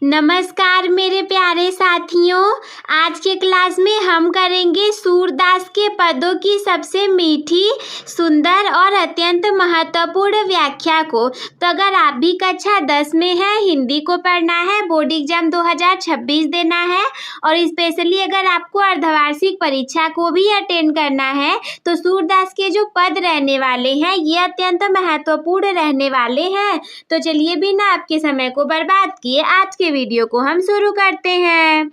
नमस्कार मेरे प्यारे साथियों। आज के क्लास में हम करेंगे सूरदास के पदों की सबसे मीठी, सुंदर और अत्यंत महत्वपूर्ण व्याख्या को। तो अगर आप भी कक्षा 10 में हैं, हिंदी को पढ़ना है, बोर्ड एग्जाम 2026 देना है और स्पेशली अगर आपको अर्धवार्षिक परीक्षा को भी अटेंड करना है, तो सूरदास के जो पद रहने वाले हैं ये अत्यंत महत्वपूर्ण रहने वाले हैं। तो चलिए बिना आपके समय को बर्बाद किए आज के वीडियो को हम शुरू करते हैं।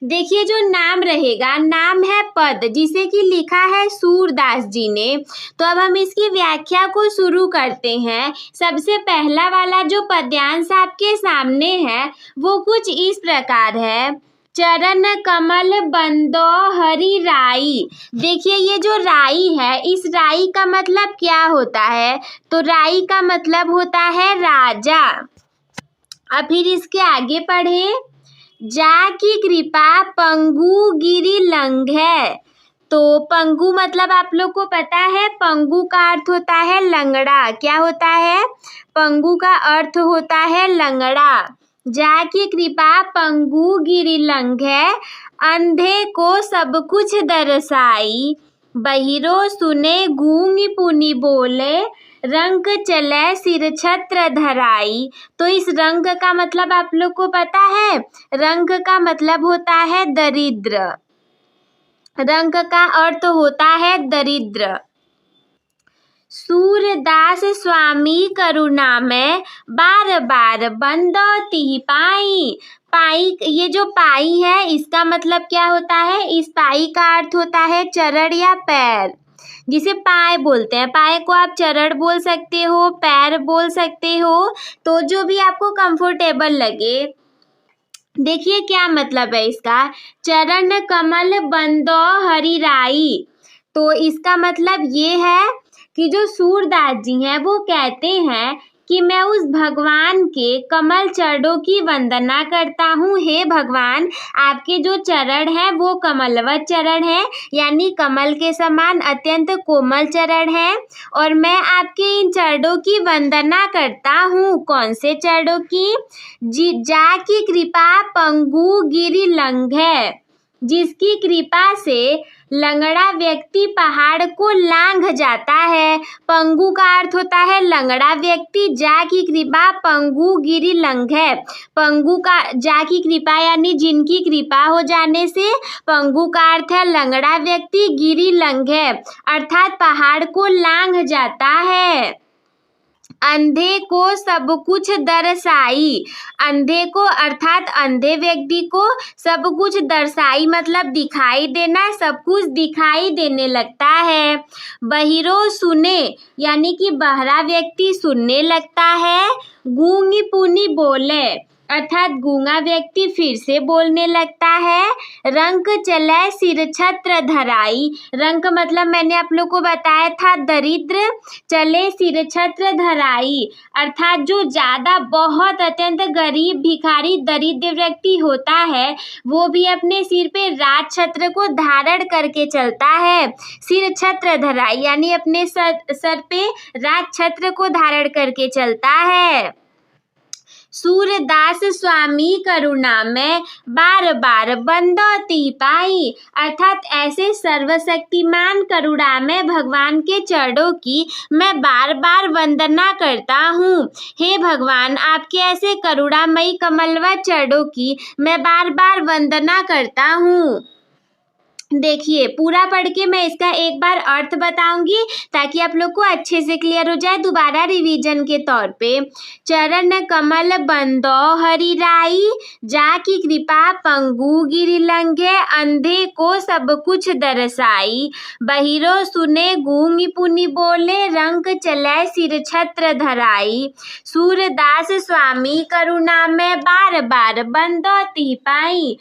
देखिए जो नाम रहेगा, नाम है पद, जिसे कि लिखा है सूरदास जी ने। तो अब हम इसकी व्याख्या को शुरू करते हैं। सबसे पहला वाला जो पद्यांश आपके सामने है वो कुछ इस प्रकार है। चरण कमल बंदो हरि राई। देखिए ये जो राई है, इस राई का मतलब क्या होता है? तो राई का मतलब होता है राजा। अब फिर इसके आगे पढ़े। जा की कृपा पंगु गिरि लंघै। तो पंगु मतलब आप लोग को पता है, पंगु का अर्थ होता है लंगड़ा। क्या होता है? पंगु का अर्थ होता है लंगड़ा। जा की कृपा पंगु गिरि लंघै, अंधे को सब कुछ दर्शाई। बहिरो सुने गूंगी पुनि बोले, रंग चले सिर छत्र धराई। तो इस रंग का मतलब आप लोग को पता है? रंग का मतलब होता है दरिद्र। रंग का अर्थ होता है दरिद्र। सूरदास स्वामी करुणा में बार बार बंदो तिहि पाई। पाई, ये जो पाई है इसका मतलब क्या होता है? इस पाई का अर्थ होता है चरण या पैर, जिसे पाय बोलते हैं। पाय को आप चरण बोल सकते हो, पैर बोल सकते हो, तो जो भी आपको कंफर्टेबल लगे। देखिए क्या मतलब है इसका। चरण कमल बंदो हरि राई। तो इसका मतलब ये है कि जो सूरदास जी हैं वो कहते हैं कि मैं उस भगवान के कमल चरणों की वंदना करता हूँ। हे भगवान, आपके जो चरण हैं वो कमलवत चरण हैं, यानी कमल के समान अत्यंत कोमल चरण हैं। और मैं आपके इन चरणों की वंदना करता हूँ। कौन से चरणों की? जा की कृपा पंगु गिरि लंघै, जिसकी कृपा से लंगड़ा व्यक्ति पहाड़ को लांघ जाता है। पंगु का अर्थ होता है लंगड़ा व्यक्ति। जा की कृपा पंगु गिरि लंघै। पंगु का जा की कृपा यानी जिनकी कृपा हो जाने से, पंगु का अर्थ है लंगड़ा व्यक्ति, गिरि लंघै अर्थात पहाड़ को लांघ जाता है। अंधे को सब कुछ दर्शाई। अंधे को अर्थात अंधे व्यक्ति को सब कुछ दर्शाई मतलब दिखाई देना, सब कुछ दिखाई देने लगता है। बहिरो सुने यानी कि बहरा व्यक्ति सुनने लगता है। गूंगी पुनि बोले अर्थात गूंगा व्यक्ति फिर से बोलने लगता है। रंग चले सिर छत्र धराई। रंग मतलब मैंने आप लोग को बताया था दरिद्र। चले सिर छत्र धराई अर्थात जो ज्यादा बहुत अत्यंत गरीब, भिखारी, दरिद्र व्यक्ति होता है वो भी अपने सिर पे राज छत्र को धारण करके चलता है। सिर छत्र धराई यानी अपने सर पे राज छत्र को धारण करके चलता है। सूरदास स्वामी करुणा में बार बार बंदो तिहि पाई अर्थात ऐसे सर्वशक्तिमान करुणा में भगवान के चरणों की मैं बार बार वंदना करता हूँ। हे भगवान, आपके ऐसे करुणामयी कमलवत चरणों की मैं बार बार वंदना करता हूँ। देखिए पूरा पढ़ के मैं इसका एक बार अर्थ बताऊंगी ताकि आप लोग को अच्छे से क्लियर हो जाए, दोबारा रिवीजन के तौर पे। चरण कमल बंदो हरि राई, जा की कृपा पंगु गिरि लंघै, अंधे को सब कुछ दर्शाई। बहिरो सुने गूंगी पुनि बोले, रंग चलै सिर छत्र धराई। सूरदास स्वामी करुणा में बार बार बंदो तिहि पाई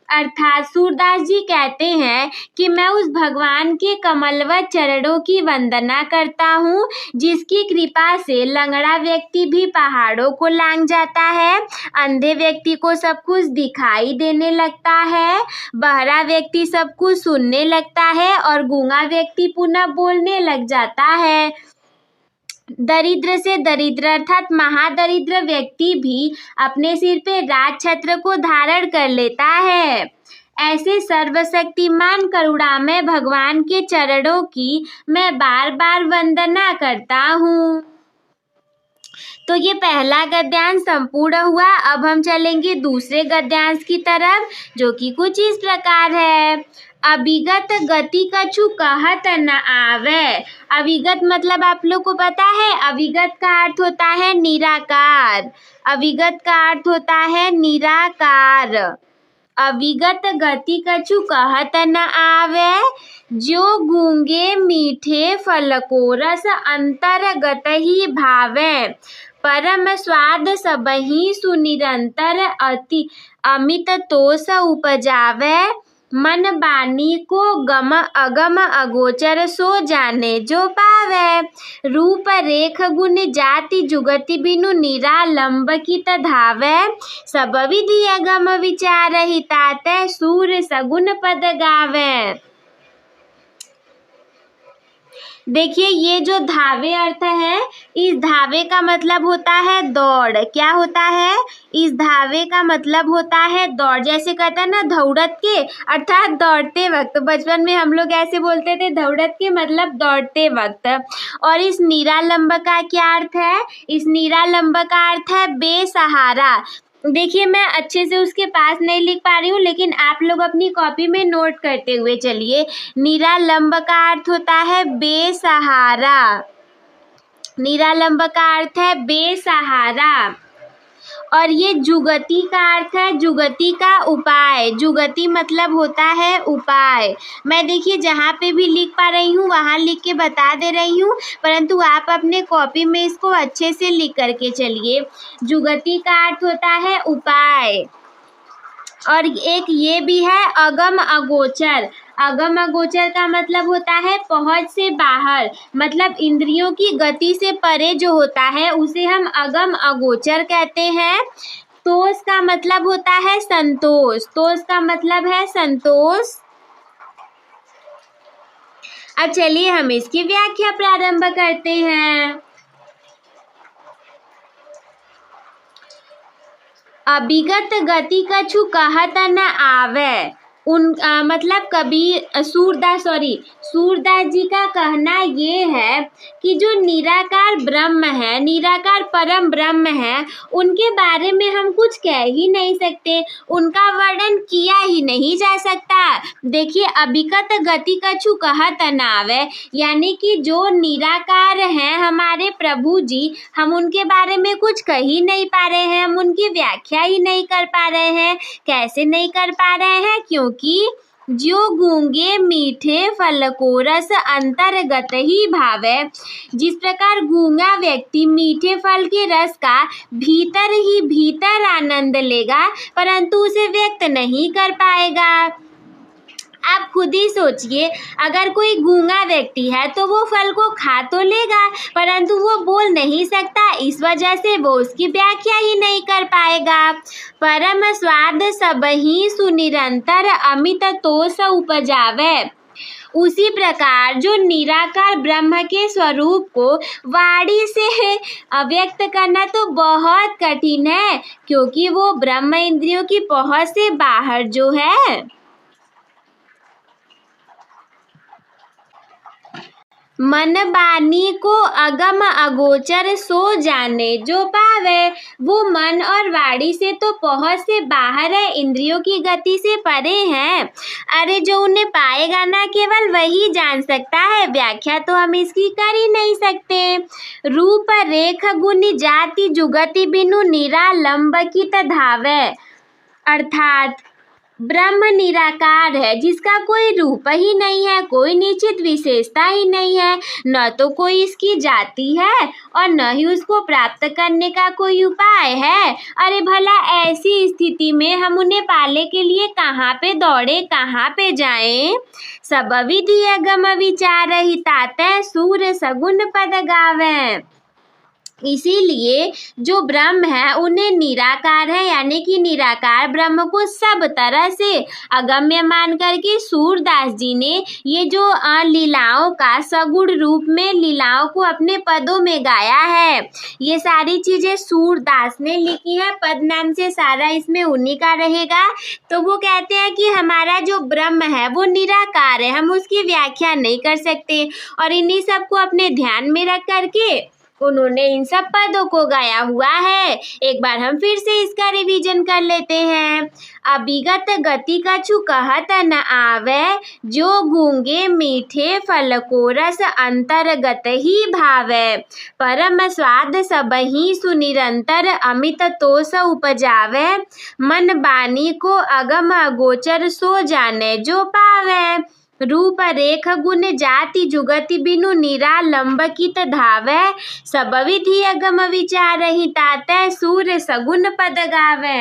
अर्थात सूरदास जी कहते हैं कि मैं उस भगवान के कमलवत चरणों की वंदना करता हूँ, जिसकी कृपा से लंगड़ा व्यक्ति भी पहाड़ों को लांघ जाता है, अंधे व्यक्ति को सब कुछ दिखाई देने लगता है, बहरा व्यक्ति सब कुछ सुनने लगता है और गूंगा व्यक्ति पुनः बोलने लग जाता है। दरिद्र से दरिद्र अर्थात महादरिद्र व्यक्ति भी अपने सिर पे राज छत्र को धारण कर लेता है। ऐसे सर्वशक्तिमान करुणामय भगवान के चरणों की मैं बार बार वंदना करता हूँ। तो ये पहला गद्यांश संपूर्ण हुआ। अब हम चलेंगे दूसरे गद्यांश की तरफ, जो कि कुछ इस प्रकार है। अभिगत गति कछु कहत न आवे। अभिगत मतलब आप लोग को पता है, अभिगत का अर्थ होता है निराकार। अभिगत का अर्थ होता है निराकार। अभिगत गति कछु कहत न आवे, जो गूंगे मीठे फल को रस अंतरगत ही भावे। परम स्वाद सबहि सुनिरंतर अति अमित तोष उपजावे। मन बानी को गम अगम अगोचर सो जाने जो पावे। रूप रेख गुण जाति जुगति बिनु निरालंब की धावे। सब विधि अगम विचार हिताते सूर सगुन पद गावे। देखिए ये जो धावे अर्थ है, इस धावे का मतलब होता है दौड़। क्या होता है? इस धावे का मतलब होता है दौड़। जैसे कहते हैं ना दौड़त के, अर्थात दौड़ते वक्त। बचपन में हम लोग ऐसे बोलते थे, दौड़त के मतलब दौड़ते वक्त। और इस निरालंब का क्या अर्थ है? इस निरालंब का अर्थ है बेसहारा। देखिए मैं अच्छे से उसके पास नहीं लिख पा रही हूँ, लेकिन आप लोग अपनी कॉपी में नोट करते हुए चलिए। निरालंब का अर्थ होता है बेसहारा। निरालंब का अर्थ है बेसहारा। और ये जुगति का अर्थ है जुगति का उपाय। जुगति मतलब होता है उपाय। मैं देखिए जहाँ पे भी लिख पा रही हूँ वहाँ लिख के बता दे रही हूँ, परंतु आप अपने कॉपी में इसको अच्छे से लिख करके चलिए। जुगति का अर्थ होता है उपाय। और एक ये भी है अगम अगोचर। अगम अगोचर का मतलब होता है पहुंच से बाहर, मतलब इंद्रियों की गति से परे जो होता है उसे हम अगम अगोचर कहते हैं। तोष का मतलब होता है संतोष। तोष का मतलब है संतोष। अब चलिए हम इसकी व्याख्या प्रारंभ करते हैं। अभिगत गति कछु कहत न आवे। मतलब सूरदास जी का कहना ये है कि जो निराकार ब्रह्म है, निराकार परम ब्रह्म है, उनके बारे में हम कुछ कह ही नहीं सकते, उनका वर्णन किया ही नहीं जा सकता। देखिए अभिगत गति कछु कहत न आवे, यानी कि जो निराकार हैं हमारे प्रभु जी, हम उनके बारे में कुछ कह ही नहीं पा रहे हैं, हम उनकी व्याख्या ही नहीं कर पा रहे हैं। कैसे नहीं कर पा रहे हैं? क्योंकि जो गूंगे मीठे फल को रस अंतर्गत ही भावे। जिस प्रकार गूंगा व्यक्ति मीठे फल के रस का भीतर ही भीतर आनंद लेगा, परंतु उसे व्यक्त नहीं कर पाएगा। आप खुद ही सोचिए, अगर कोई गूंगा व्यक्ति है तो वो फल को खा तो लेगा, परंतु वो बोल नहीं सकता, इस वजह से वो उसकी व्याख्या ही नहीं कर पाएगा। परम स्वाद सबहि सुनिरंतर अमित तोष उपजावे। उसी प्रकार जो निराकार ब्रह्म के स्वरूप को वाणी से व्यक्त करना तो बहुत कठिन है, क्योंकि वो ब्रह्म इंद्रियों की पहुंच से बाहर जो है। मन बानी को अगम अगोचर सो जाने जो पावे। वो मन और वाणी से तो पहुंच से बाहर है, इंद्रियों की गति से परे हैं। अरे जो उन्हें पाएगा ना, केवल वही जान सकता है, व्याख्या तो हम इसकी कर ही नहीं सकते। रूप रेख गुण जाति जुगति बिनु निरालंब की धावे। अर्थात ब्रह्म निराकार है, जिसका कोई रूप ही नहीं है, कोई निश्चित विशेषता ही नहीं है, न तो कोई इसकी जाति है और न ही उसको प्राप्त करने का कोई उपाय है। अरे भला ऐसी स्थिति में हम उन्हें पाने के लिए कहाँ पे दौड़े, कहाँ पे जाएं? सब विधि अगम विचार हिताते सूर सगुन पद गावे। इसीलिए जो ब्रह्म है उन्हें निराकार है, यानी कि निराकार ब्रह्म को सब तरह से अगम्य मान करके सूरदास जी ने ये जो लीलाओं का सगुण रूप में लीलाओं को अपने पदों में गाया है। ये सारी चीजें सूरदास ने लिखी है, पद नाम से सारा इसमें उन्हीं का रहेगा। तो वो कहते हैं कि हमारा जो ब्रह्म है वो निराकार है, हम उसकी व्याख्या नहीं कर सकते, और इन्हीं सबको अपने ध्यान में रख करके उन्होंने इन सब पदों को गाया हुआ है। एक बार हम फिर से इसका रिवीजन कर लेते हैं। अभिगत गति कछु कहत न आवे, जो गूंगे मीठे फल को रस अंतर्गत ही भावे। परम स्वाद सबहि सुनिरंतर अमित तोष उपजावे। मन बानी को अगम अगोचर सो जाने जो पावे। रूप रेख गुण जाति जुगति बिनु निरालंबकित धावे। सब विधि अगम विचार ही ताते सूर्य सगुन पद गावे।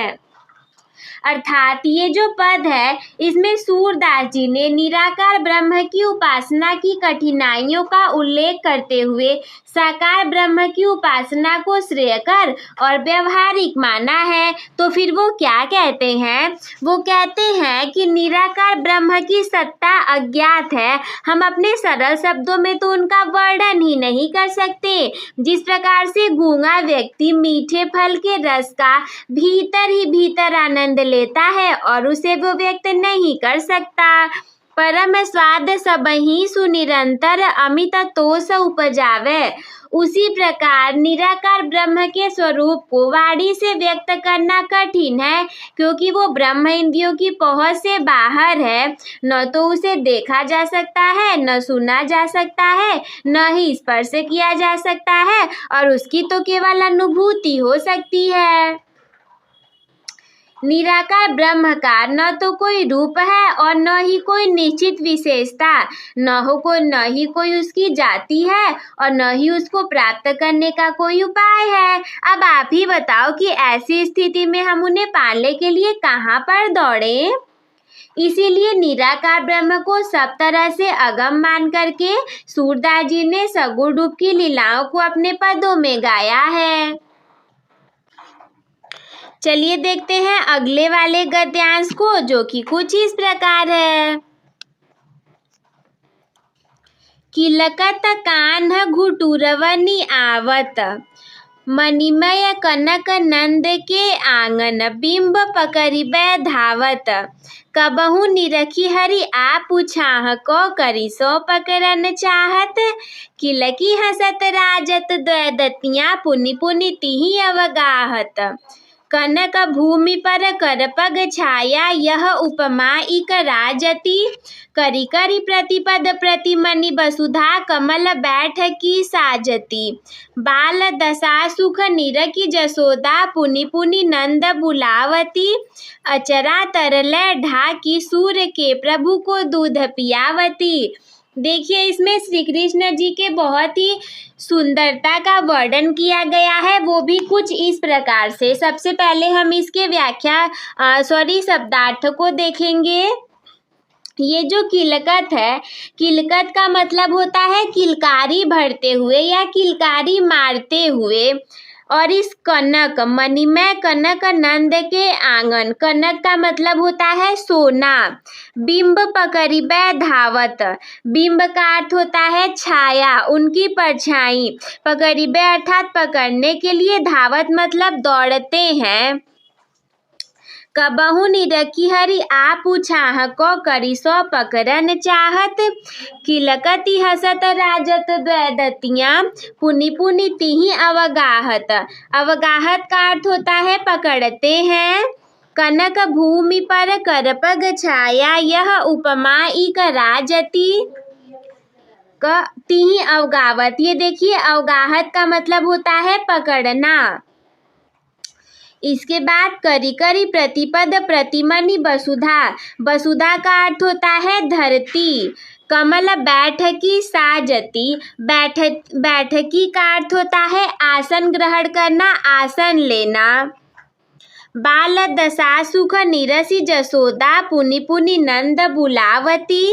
अर्थात ये जो पद है इसमें सूरदास जी ने निराकार ब्रह्म की उपासना की कठिनाइयों का उल्लेख करते हुए साकार ब्रह्म की उपासना को श्रेयकर और व्यवहारिक माना है। तो फिर वो क्या कहते हैं? वो कहते हैं कि निराकार ब्रह्म की सत्ता अज्ञात है, हम अपने सरल शब्दों में तो उनका वर्णन ही नहीं कर सकते। जिस प्रकार से गूंगा व्यक्ति मीठे फल के रस का भीतर ही भीतर आनंद लेता है और उसे वो व्यक्त नहीं कर सकता। परम स्वाद सबहि सुनिरंतर अमित तोष उपजावे। उसी प्रकार निराकार ब्रह्म के स्वरूप को वाणी से व्यक्त करना कठिन है, क्योंकि वो ब्रह्म इंद्रियों की पहुंच से बाहर है। न तो उसे देखा जा सकता है, न सुना जा सकता है, न ही स्पर्श किया जा सकता है, और उसकी तो केवल अनुभूति हो सकती है। निराकार ब्रह्म का न तो कोई रूप है और न ही कोई निश्चित विशेषता, न ही कोई उसकी जाति है और न ही उसको प्राप्त करने का कोई उपाय है। अब आप ही बताओ कि ऐसी स्थिति में हम उन्हें पाने के लिए कहाँ पर दौड़े। इसीलिए निराकार ब्रह्म को सब तरह से अगम मान करके सूरदास जी ने सगुण रूप की लीलाओं को अपने पदों में गाया है। चलिए देखते हैं अगले वाले गद्यांश को, जो कि कुछ इस प्रकार है। किलकत कान्ह घुटुरवनि आवत, मणिमय कनक नंद के आंगन बिंब पकड़िबै धावत। कबहु निरखी हरि आ पूछाह, को करी सो पकड़न चाहत। किलकी हसत राजत द्वैदतियाँ, पुनि पुनि तिहि अवगाहत। कनक भूमि पर कर पग छाया, यह उपमा इक राजति। करी करी प्रतिपद प्रतिमनि वसुधा, कमल बैठ की साजति। बाल दशा सुख निरखी जसोदा, पुनि पुनि नंद बुलावती। अचरा तरलै ढाकी, सूर्य के प्रभु को दूध पियावती। देखिए इसमें श्री कृष्ण जी के बहुत ही सुंदरता का वर्णन किया गया है, वो भी कुछ इस प्रकार से। सबसे पहले हम इसके शब्दार्थ को देखेंगे। ये जो किलकत है, किलकत का मतलब होता है किलकारी भरते हुए या किलकारी मारते हुए। और इस कनक, मणिमय कनक नंद के आंगन, कनक का मतलब होता है सोना। बिंब पकड़िबै धावत, बिंब का अर्थ होता है छाया, उनकी परछाई। पकड़िबै अर्थात पकड़ने के लिए, धावत मतलब दौड़ते हैं। कबहु निरखी हरि आ पूछाह, को करी सो पकड़न चाहत। किलकति हसत राजत द्वैदतियाँ, पुनि पुनि तिहि अवगाहत। अवगाहत का अर्थ होता है पकड़ते हैं। कनक भूमि पर कर पग छाया, यह उपमा इक राजति। तिहि अवगावत, ये देखिए अवगाहत का मतलब होता है पकड़ना। इसके बाद करी करी प्रतिपद प्रतिमनि वसुधा, वसुधा का अर्थ होता है धरती। कमल बैठकी साजति, बैठकी का अर्थ होता है आसन ग्रहण करना, आसन लेना। बाल दशा सुख निरसी जसोदा पुनि पुनि नंद बुलावती।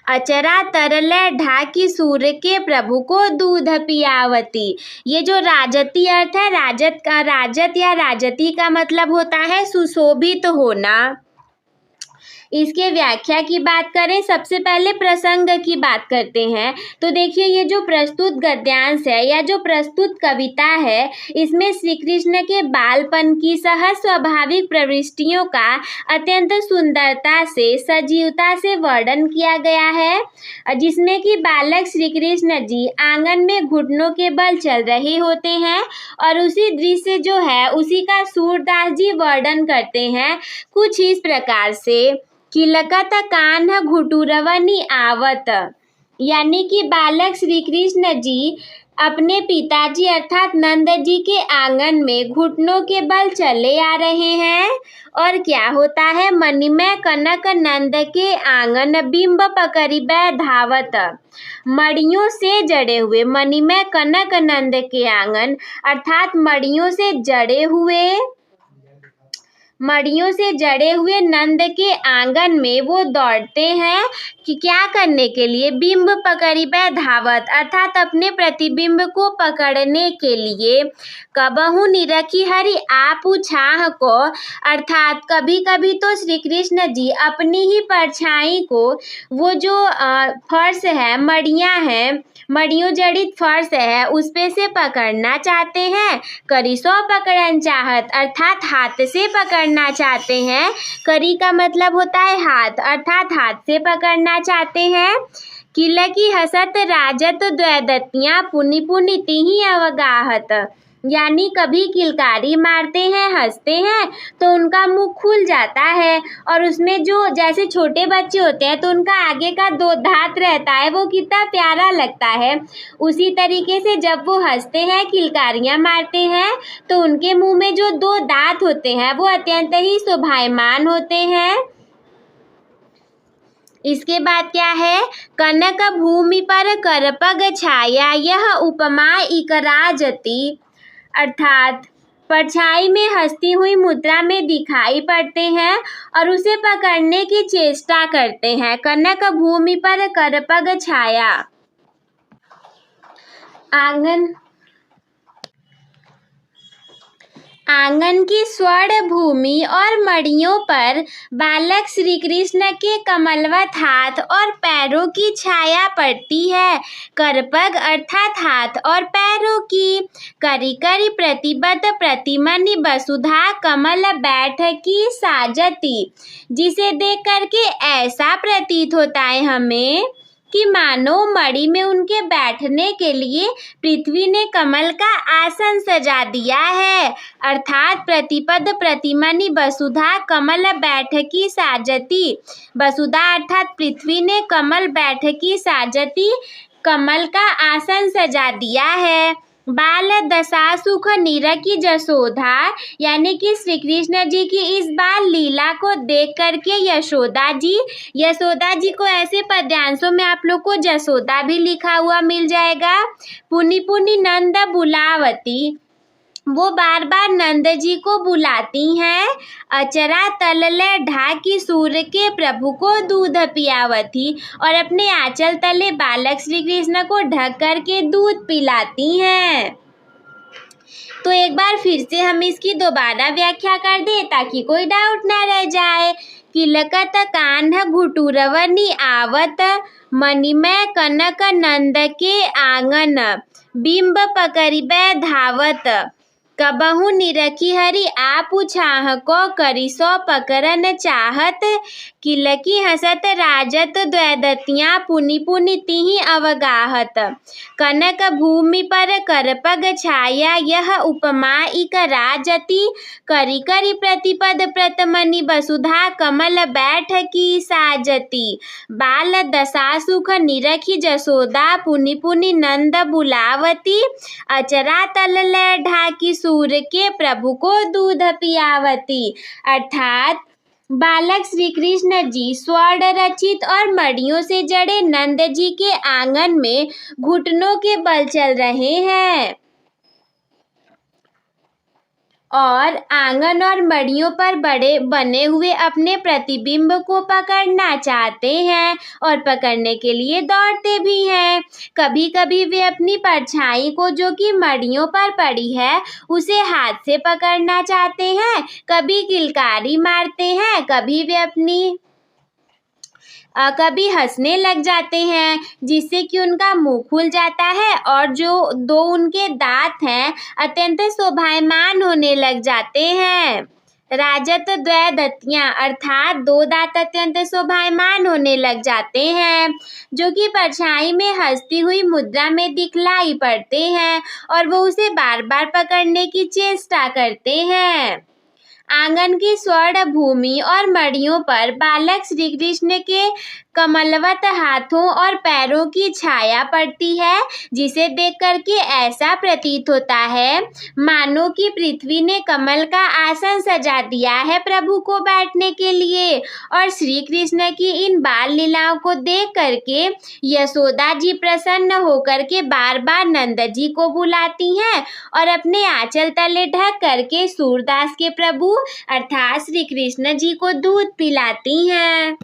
अचरा तरले ढाकी सूर्य के प्रभु को दूध पियावती। ये जो राजती अर्थ है, राजत या राजती का मतलब होता है सुशोभित होना। इसके व्याख्या की बात करें, सबसे पहले प्रसंग की बात करते हैं। तो देखिए, ये जो प्रस्तुत गद्यांश है या जो प्रस्तुत कविता है, इसमें श्री कृष्ण के बालपन की सहज स्वाभाविक प्रवृत्तियों का अत्यंत सुंदरता से, सजीवता से वर्णन किया गया है, जिसमें कि बालक श्री कृष्ण जी आंगन में घुटनों के बल चल रहे होते हैं और उसी दृश्य जो है उसी का सूरदास जी वर्णन करते हैं कुछ इस प्रकार से। किलकत कान्ह घुटुरवनी आवत, यानी कि बालक श्री कृष्ण जी अपने पिताजी अर्थात नंद जी के आंगन में घुटनों के बल चले आ रहे हैं। और क्या होता है, मणिमय कनक नंद के आंगन बिंब पकड़िबै धावत। मड़ियों से जड़े हुए, मणिमय कनक नंद के आंगन अर्थात मड़ियों से जड़े हुए नंद के आंगन में वो दौड़ते हैं कि क्या करने के लिए, बिंब पकड़िबै धावत अर्थात अपने प्रतिबिंब को पकड़ने के लिए। कबहु निरखी हरि आपु छाह को, अर्थात कभी कभी तो श्री कृष्ण जी अपनी ही परछाई को, वो जो फर्श है, मड़ियाँ हैं, मड़ियों जड़ित फर्श है, उस पे से पकड़ना चाहते हैं। करिसो पकड़न चाहत अर्थात हाथ से पकड़ना चाहते हैं। करी का मतलब होता है हाथ, अर्थात हाथ से पकड़ना चाहते हैं। किलकी हसत राजत द्वैदत्तियाँ पुनि पुनि तिहि अवगाहत, यानी कभी किलकारी मारते हैं, हंसते हैं तो उनका मुंह खुल जाता है और उसमें जो जैसे छोटे बच्चे होते हैं तो उनका आगे का दो दांत रहता है, वो कितना प्यारा लगता है। उसी तरीके से जब वो हंसते हैं, किलकारियां मारते हैं, तो उनके मुंह में जो दो दांत होते हैं वो अत्यंत ही शोभायमान होते हैं। इसके बाद क्या है, कनक भूमि पर करपग छाया यह उपमा इकराजती, अर्थात परछाई में हंसती हुई मुद्रा में दिखाई पड़ते हैं और उसे पकड़ने की चेष्टा करते हैं। कनक भूमि पर करपग छाया, आंगन की स्वर्ण भूमि और मड़ियों पर बालक श्री कृष्ण के कमलवत हाथ और पैरों की छाया पड़ती है। करपग अर्थात हाथ और पैरों की। करी करी प्रतिबद्ध प्रतिमनि वसुधा कमल बैठकी साजती, जिसे देख करके ऐसा प्रतीत होता है हमें कि मानो मणि में उनके बैठने के लिए पृथ्वी ने कमल का आसन सजा दिया है। अर्थात प्रतिपद प्रतिमनि वसुधा कमल बैठकी साजती, वसुधा अर्थात पृथ्वी ने कमल बैठकी साजती, कमल का आसन सजा दिया है। बाल दशा सुख निरखी जसोदा, यानी कि श्री कृष्ण जी की इस बाल लीला को देख करके यशोदा जी को ऐसे पद्यांशों में आप लोग को जसोदा भी लिखा हुआ मिल जाएगा। पुनि पुनि नंद बुलावती, वो बार बार नंद जी को बुलाती हैं। अचरा तलले ढाकी सूर्य के प्रभु को दूध पियावती, और अपने आंचल तले बालक श्री कृष्ण को ढक करके दूध पिलाती हैं। तो एक बार फिर से हम इसकी दोबारा व्याख्या कर दें ताकि कोई डाउट ना रह जाए। किलकत कान्ह घुटुरवनी आवत, मणिमय कनक नंद के आंगन बिंब पकड़िबै धावत। कबहु निरखी हरि आपु छाह को, करिसो पकड़न चाहत। किलकी हसत राजत द्वैदत्तियाँ पुनि पुनि तिहि अवगाहत। कनक भूमि पर करपग छाया यह उपमा इकराजती। करी करी प्रतिपद प्रतमनि वसुधा कमल बैठकी साजती। बाल दशा सुख निरखी जसोदा पुनि पुनि नंद बुलावती। अचरा तलले ढाकी सूर्य के प्रभु को दूध पियावती। अर्थात बालक श्री कृष्ण जी स्वर्ण रचित और मड़ियों से जड़े नंद जी के आंगन में घुटनों के बल चल रहे हैं और आंगन और मड़ियों पर बड़े बने हुए अपने प्रतिबिंब को पकड़ना चाहते हैं और पकड़ने के लिए दौड़ते भी हैं। कभी कभी वे अपनी परछाई को, जो कि मड़ियों पर पड़ी है, उसे हाथ से पकड़ना चाहते हैं। कभी किलकारी मारते हैं, कभी हंसने लग जाते हैं, जिससे कि उनका मुंह खुल जाता है और जो दो उनके दांत हैं अत्यंत शोभायमान होने लग जाते हैं। राजत द्वय दंतियां अर्थात दो दांत अत्यंत शोभायमान होने लग जाते हैं, जो कि परछाई में हंसती हुई मुद्रा में दिखलाई पड़ते हैं और वो उसे बार बार पकड़ने की चेष्टा करते हैं। आंगन की स्वर्ण भूमि और मड़ियों पर बालक श्री कृष्ण के कमलवत हाथों और पैरों की छाया पड़ती है, जिसे देख करके ऐसा प्रतीत होता है मानो कि पृथ्वी ने कमल का आसन सजा दिया है प्रभु को बैठने के लिए। और श्री कृष्ण की इन बाल लीलाओं को देख करके यशोदा जी प्रसन्न होकर के बार बार नंद जी को बुलाती हैं और अपने आंचल तले ढक करके सूरदास के प्रभु अर्थात श्री कृष्ण जी को दूध पिलाती हैं।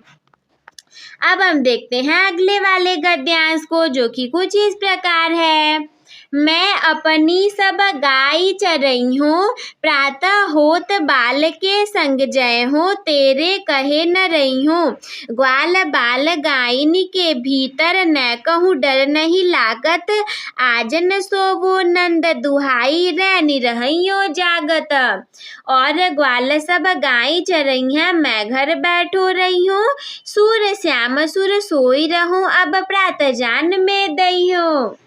अब हम देखते हैं अगले वाले गद्यांश को, जो कि कुछ इस प्रकार है। मैं अपनी सब गाय चरई हूँ, प्रातः होत बाल के संग जय हूँ, तेरे कहे न रही हूँ। ग्वाल बाल गायनी के भीतर न कहूँ डर नहीं लागत, आज न सोवो नंद दुहाई रैनी रहियो जागत। और ग्वाल सब गाय चरई हैं, मैं घर बैठो रही हूँ, सूर श्याम सुर सोई रहूं, अब प्रातः जान में दई हो।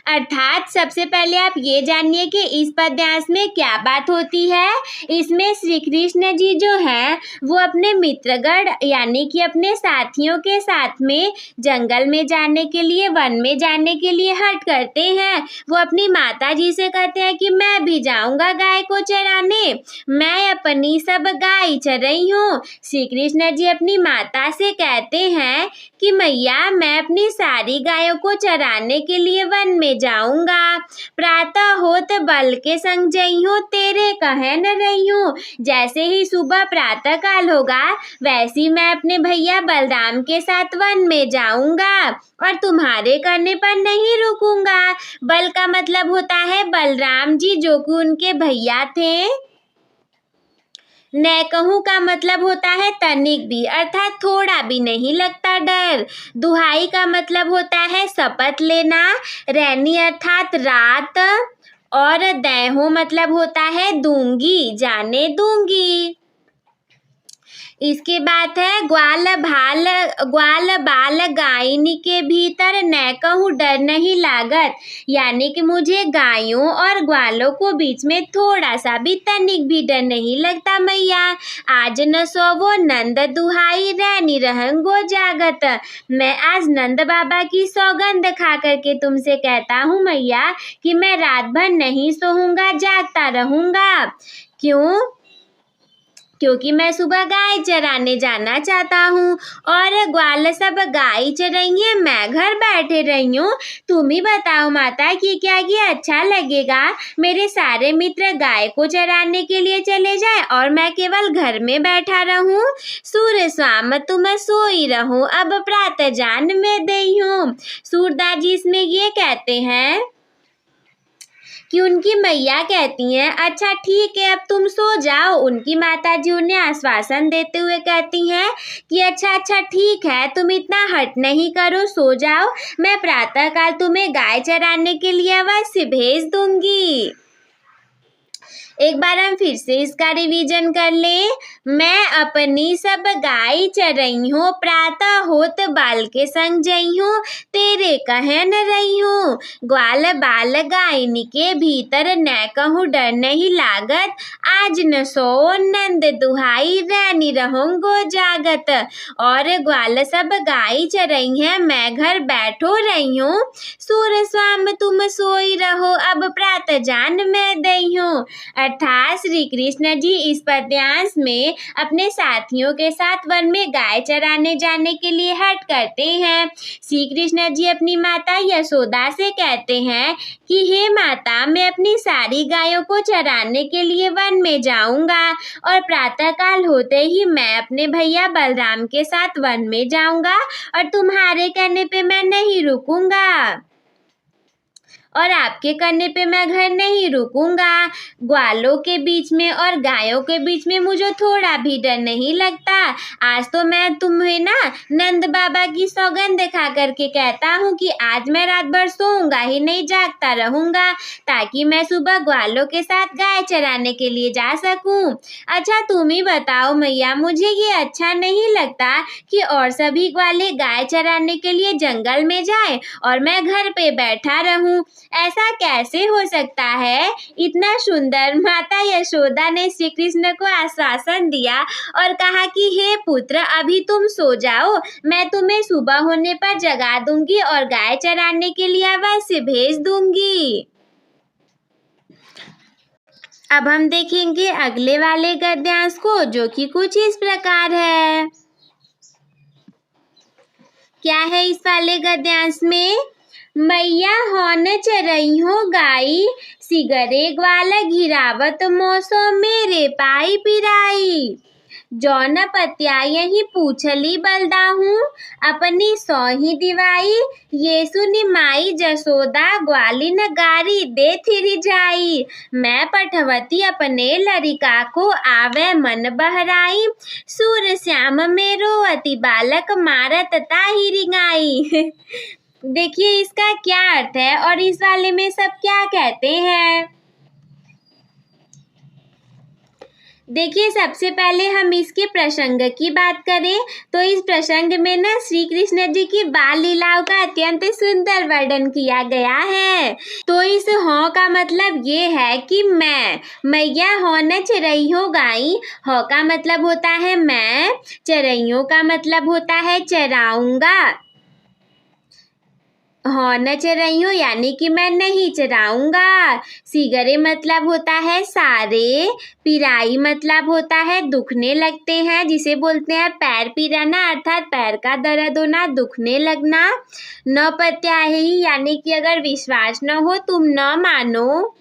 अर्थात सबसे पहले आप ये जानिए कि इस पद्यांश में क्या बात होती है। इसमें श्री कृष्ण जी जो हैं वो अपने मित्रगण यानी कि अपने साथियों के साथ में जंगल में जाने के लिए, वन में जाने के लिए हट करते हैं। वो अपनी माता जी से कहते हैं कि मैं भी जाऊंगा गाय को चराने, मैं अपनी सब गाय चरई हूँ। श्री कृष्ण जी अपनी माता से कहते हैं कि मैया मैं अपनी सारी गायों को चराने के लिए वन में जाऊंगा, प्रातः होत बल के संग जई हूँ, तेरे कहे न रही हूँ। जैसे ही सुबह प्रातः काल होगा वैसी मैं अपने भैया बलराम के साथ वन में जाऊंगा और तुम्हारे कहने पर नहीं रुकूंगा। बल का मतलब होता है बलराम जी, जो कि उनके भैया थे। न कहूँ का मतलब होता है तनिक भी, अर्थात थोड़ा भी नहीं लगता डर। दुहाई का मतलब होता है शपथ लेना। रैनी अर्थात रात। और देहूँ मतलब होता है दूंगी, जाने दूंगी। इसके बाद है ग्वाल बाल गायनी के भीतर न कहूँ डर नहीं लागत, यानी कि मुझे गायों और ग्वालों को बीच में थोड़ा सा भी तनिक भी डर नहीं लगता मैया। आज न सोवो नंद दुहाई रैनी रहंगो जागत। मैं आज नंद बाबा की सौगंध खा करके तुमसे कहता हूँ मैया कि मैं रात भर नहीं सोऊंगा, जागता रहूंगा। क्यों? क्योंकि मैं सुबह गाय चराने जाना चाहता हूँ। और ग्वाल सब गाय चराई है, मैं घर बैठे रही हूँ। तुम ही बताओ माता कि क्या ये अच्छा लगेगा मेरे सारे मित्र गाय को चराने के लिए चले जाए और मैं केवल घर में बैठा रहूँ। सूर्य स्वाम तुम सोई रहो, अब प्रातः जान में दई हूँ। सूरदास जी इसमें ये कहते हैं कि उनकी मैया कहती हैं अच्छा ठीक है अब तुम सो जाओ। उनकी माता जी उन्हें आश्वासन देते हुए कहती हैं कि अच्छा ठीक है, तुम इतना हट नहीं करो, सो जाओ, मैं प्रातःकाल तुम्हें गाय चराने के लिए अवश्य भेज दूंगी। एक बार हम फिर से इसका रिवीजन कर लें। मैं अपनी सब गाय चरई हूँ, प्रातः होत बाल के संग जई हूँ, तेरे कहे न रही हूँ। ग्वाल बाल गायनी के भीतर न कहूँ डर नहीं लागत, आज न सो नंद दुहाई रैनी रहूंगो जागत। और ग्वाल सब गाय चरई हैं, मैं घर बैठो रही हूँ। सूर्य स्वाम तुम सोई रहो, अब प्रातः जान मैं दई हूँ। अर्थात श्री कृष्ण जी इस पद्यांश में अपने साथियों के साथ वन में गाय चराने जाने के लिए हट करते हैं। श्री कृष्ण जी अपनी माता यशोदा से कहते हैं कि हे माता, मैं अपनी सारी गायों को चराने के लिए वन में जाऊंगा और प्रातःकाल होते ही मैं अपने भैया बलराम के साथ वन में जाऊंगा और तुम्हारे कहने पे मैं नहीं रुकूंगा और आपके करने पे मैं घर नहीं रुकूंगा। ग्वालों के बीच में और गायों के बीच में मुझे थोड़ा भी डर नहीं लगता। आज तो मैं तुम्हें ना नंद बाबा की सौगंध दिखा करके कहता हूँ कि आज मैं रात भर सोऊंगा ही नहीं, जागता रहूंगा ताकि मैं सुबह ग्वालों के साथ गाय चराने के लिए जा सकूं। अच्छा तुम ही बताओ मैया, मुझे ये अच्छा नहीं लगता कि और सभी ग्वाले गाय चराने के लिए जंगल में जाएं और मैं घर पे बैठा रहूं। ऐसा कैसे हो सकता है? इतना सुंदर माता यशोदा ने श्री कृष्ण को आश्वासन दिया और कहा कि हे पुत्र, अभी तुम सो जाओ, मैं तुम्हें सुबह होने पर जगा दूंगी और गाय चराने के लिए अवश्य भेज दूंगी। अब हम देखेंगे अगले वाले गद्यांश को, जो कि कुछ इस प्रकार है। क्या है इस वाले गद्यांश में? मैया हौन चरई हो गाई, सिगरे ग्वाल घिरावत मौसो मेरे पाई पिराई। जौन पत्या यही पूछली बलदाहू, अपनी सोही दिवाई, ये सुनी माई जसोदा ग्वालिन गारी दे थिरी जाई। मैं पठवती अपने लड़िका को आवे मन बहराई, सूर श्याम मेरो अति बालक मारत ताही रिंगाई। देखिए इसका क्या अर्थ है और इस वाले में सब क्या कहते हैं। देखिए सबसे पहले हम इसके प्रसंग की बात करें तो इस प्रसंग में ना श्री कृष्ण जी की बाल लीलाओं का अत्यंत सुंदर वर्णन किया गया है। तो इस हौ का मतलब ये है कि मैया हौ न चरई हो गाई। हौ का मतलब होता है मैं, चरइयों का मतलब होता है चराऊंगा। हौ न चरइयों यानी कि मैं नहीं चराऊंगा। सिगरे मतलब होता है सारे, पिराई मतलब होता है दुखने लगते हैं, जिसे बोलते हैं पैर पिराना, अर्थात पैर का दर्द होना, दुखने लगना। न प्रत्याही यानी कि अगर विश्वास न हो, तुम न मानो।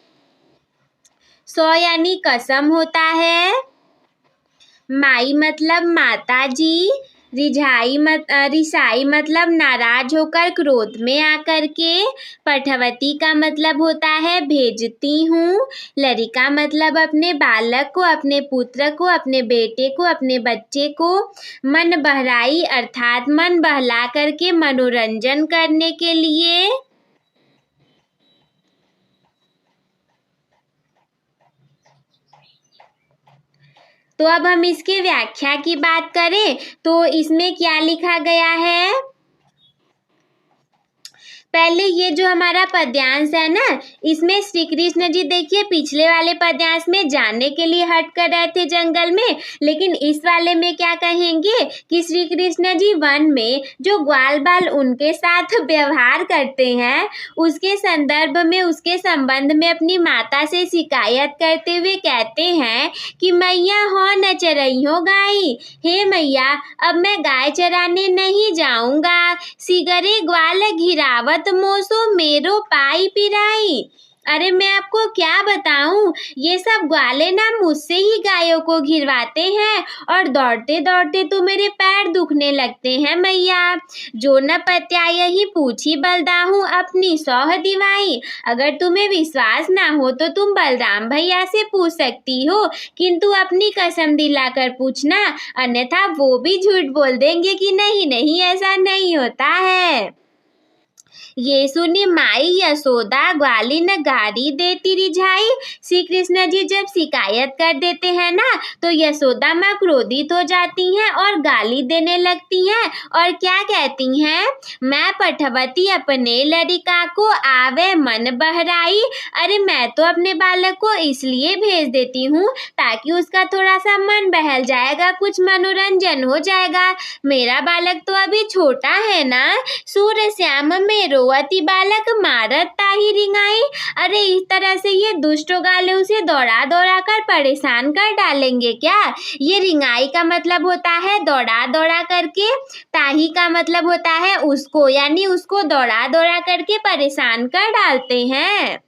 सौ यानी कसम होता है। माई मतलब माता जी। रिसाई मतलब नाराज होकर, क्रोध में आकर के। पठवती का मतलब होता है भेजती हूँ। लड़िका मतलब अपने बालक को, अपने पुत्र को, अपने बेटे को, अपने बच्चे को। मन बहराई अर्थात मन बहला करके मनोरंजन करने के लिए। तो अब हम इसके व्याख्या की बात करें तो इसमें क्या लिखा गया है। पहले ये जो हमारा पद्यांश है ना, इसमें श्री कृष्ण जी देखिए पिछले वाले पद्यांश में जाने के लिए हट कर रहे थे जंगल में, लेकिन इस वाले में क्या कहेंगे कि श्री कृष्ण जी वन में जो ग्वाल बाल उनके साथ व्यवहार करते हैं उसके संदर्भ में, उसके संबंध में अपनी माता से शिकायत करते हुए कहते हैं कि मैया हौ न चरई हो गाई। हे मैया, अब मैं गाय चराने नहीं जाऊंगा। सिगरे ग्वाल घिरावत मोसो मेरो पाई पिराई। अरे मैं आपको क्या बताऊं, ये सब ग्वाले ना मुझसे ही गायों को घिरवाते हैं और दौड़ते दौड़ते तो मेरे पैर दुखने लगते हैं मैया। जो न पत्याय ही पूछी बलदाहू, अपनी सौह दिवाई। अगर तुम्हें विश्वास ना हो तो तुम बलराम भैया से पूछ सकती हो, किंतु अपनी कसम दिलाकर पूछना, अन्यथा वो भी झूठ बोल देंगे कि नहीं नहीं ऐसा नहीं होता है। ये सुनी माई यशोदा ग्वालिन गारी देती रिझाई। श्री कृष्ण जी जब शिकायत कर देते हैं ना तो यशोदा माँ क्रोधित हो जाती हैं और गाली देने लगती हैं और क्या कहती हैं, मैं पठवती अपने लड़िका को आवे मन बहराई। अरे मैं तो अपने बालक को इसलिए भेज देती हूँ ताकि उसका थोड़ा सा मन बहल जाएगा, कुछ मनोरंजन हो जाएगा। मेरा बालक तो अभी छोटा है ना। सूर श्याम में मेरो अति बालक मारत ताही रिंगाई। अरे इस तरह से ये दुष्ट गाले उसे दौड़ा दौड़ा कर परेशान कर डालेंगे क्या। ये रिंगाई का मतलब होता है दौड़ा दौड़ा करके, ताही का मतलब होता है उसको, यानी उसको दौड़ा दौड़ा करके परेशान कर डालते हैं।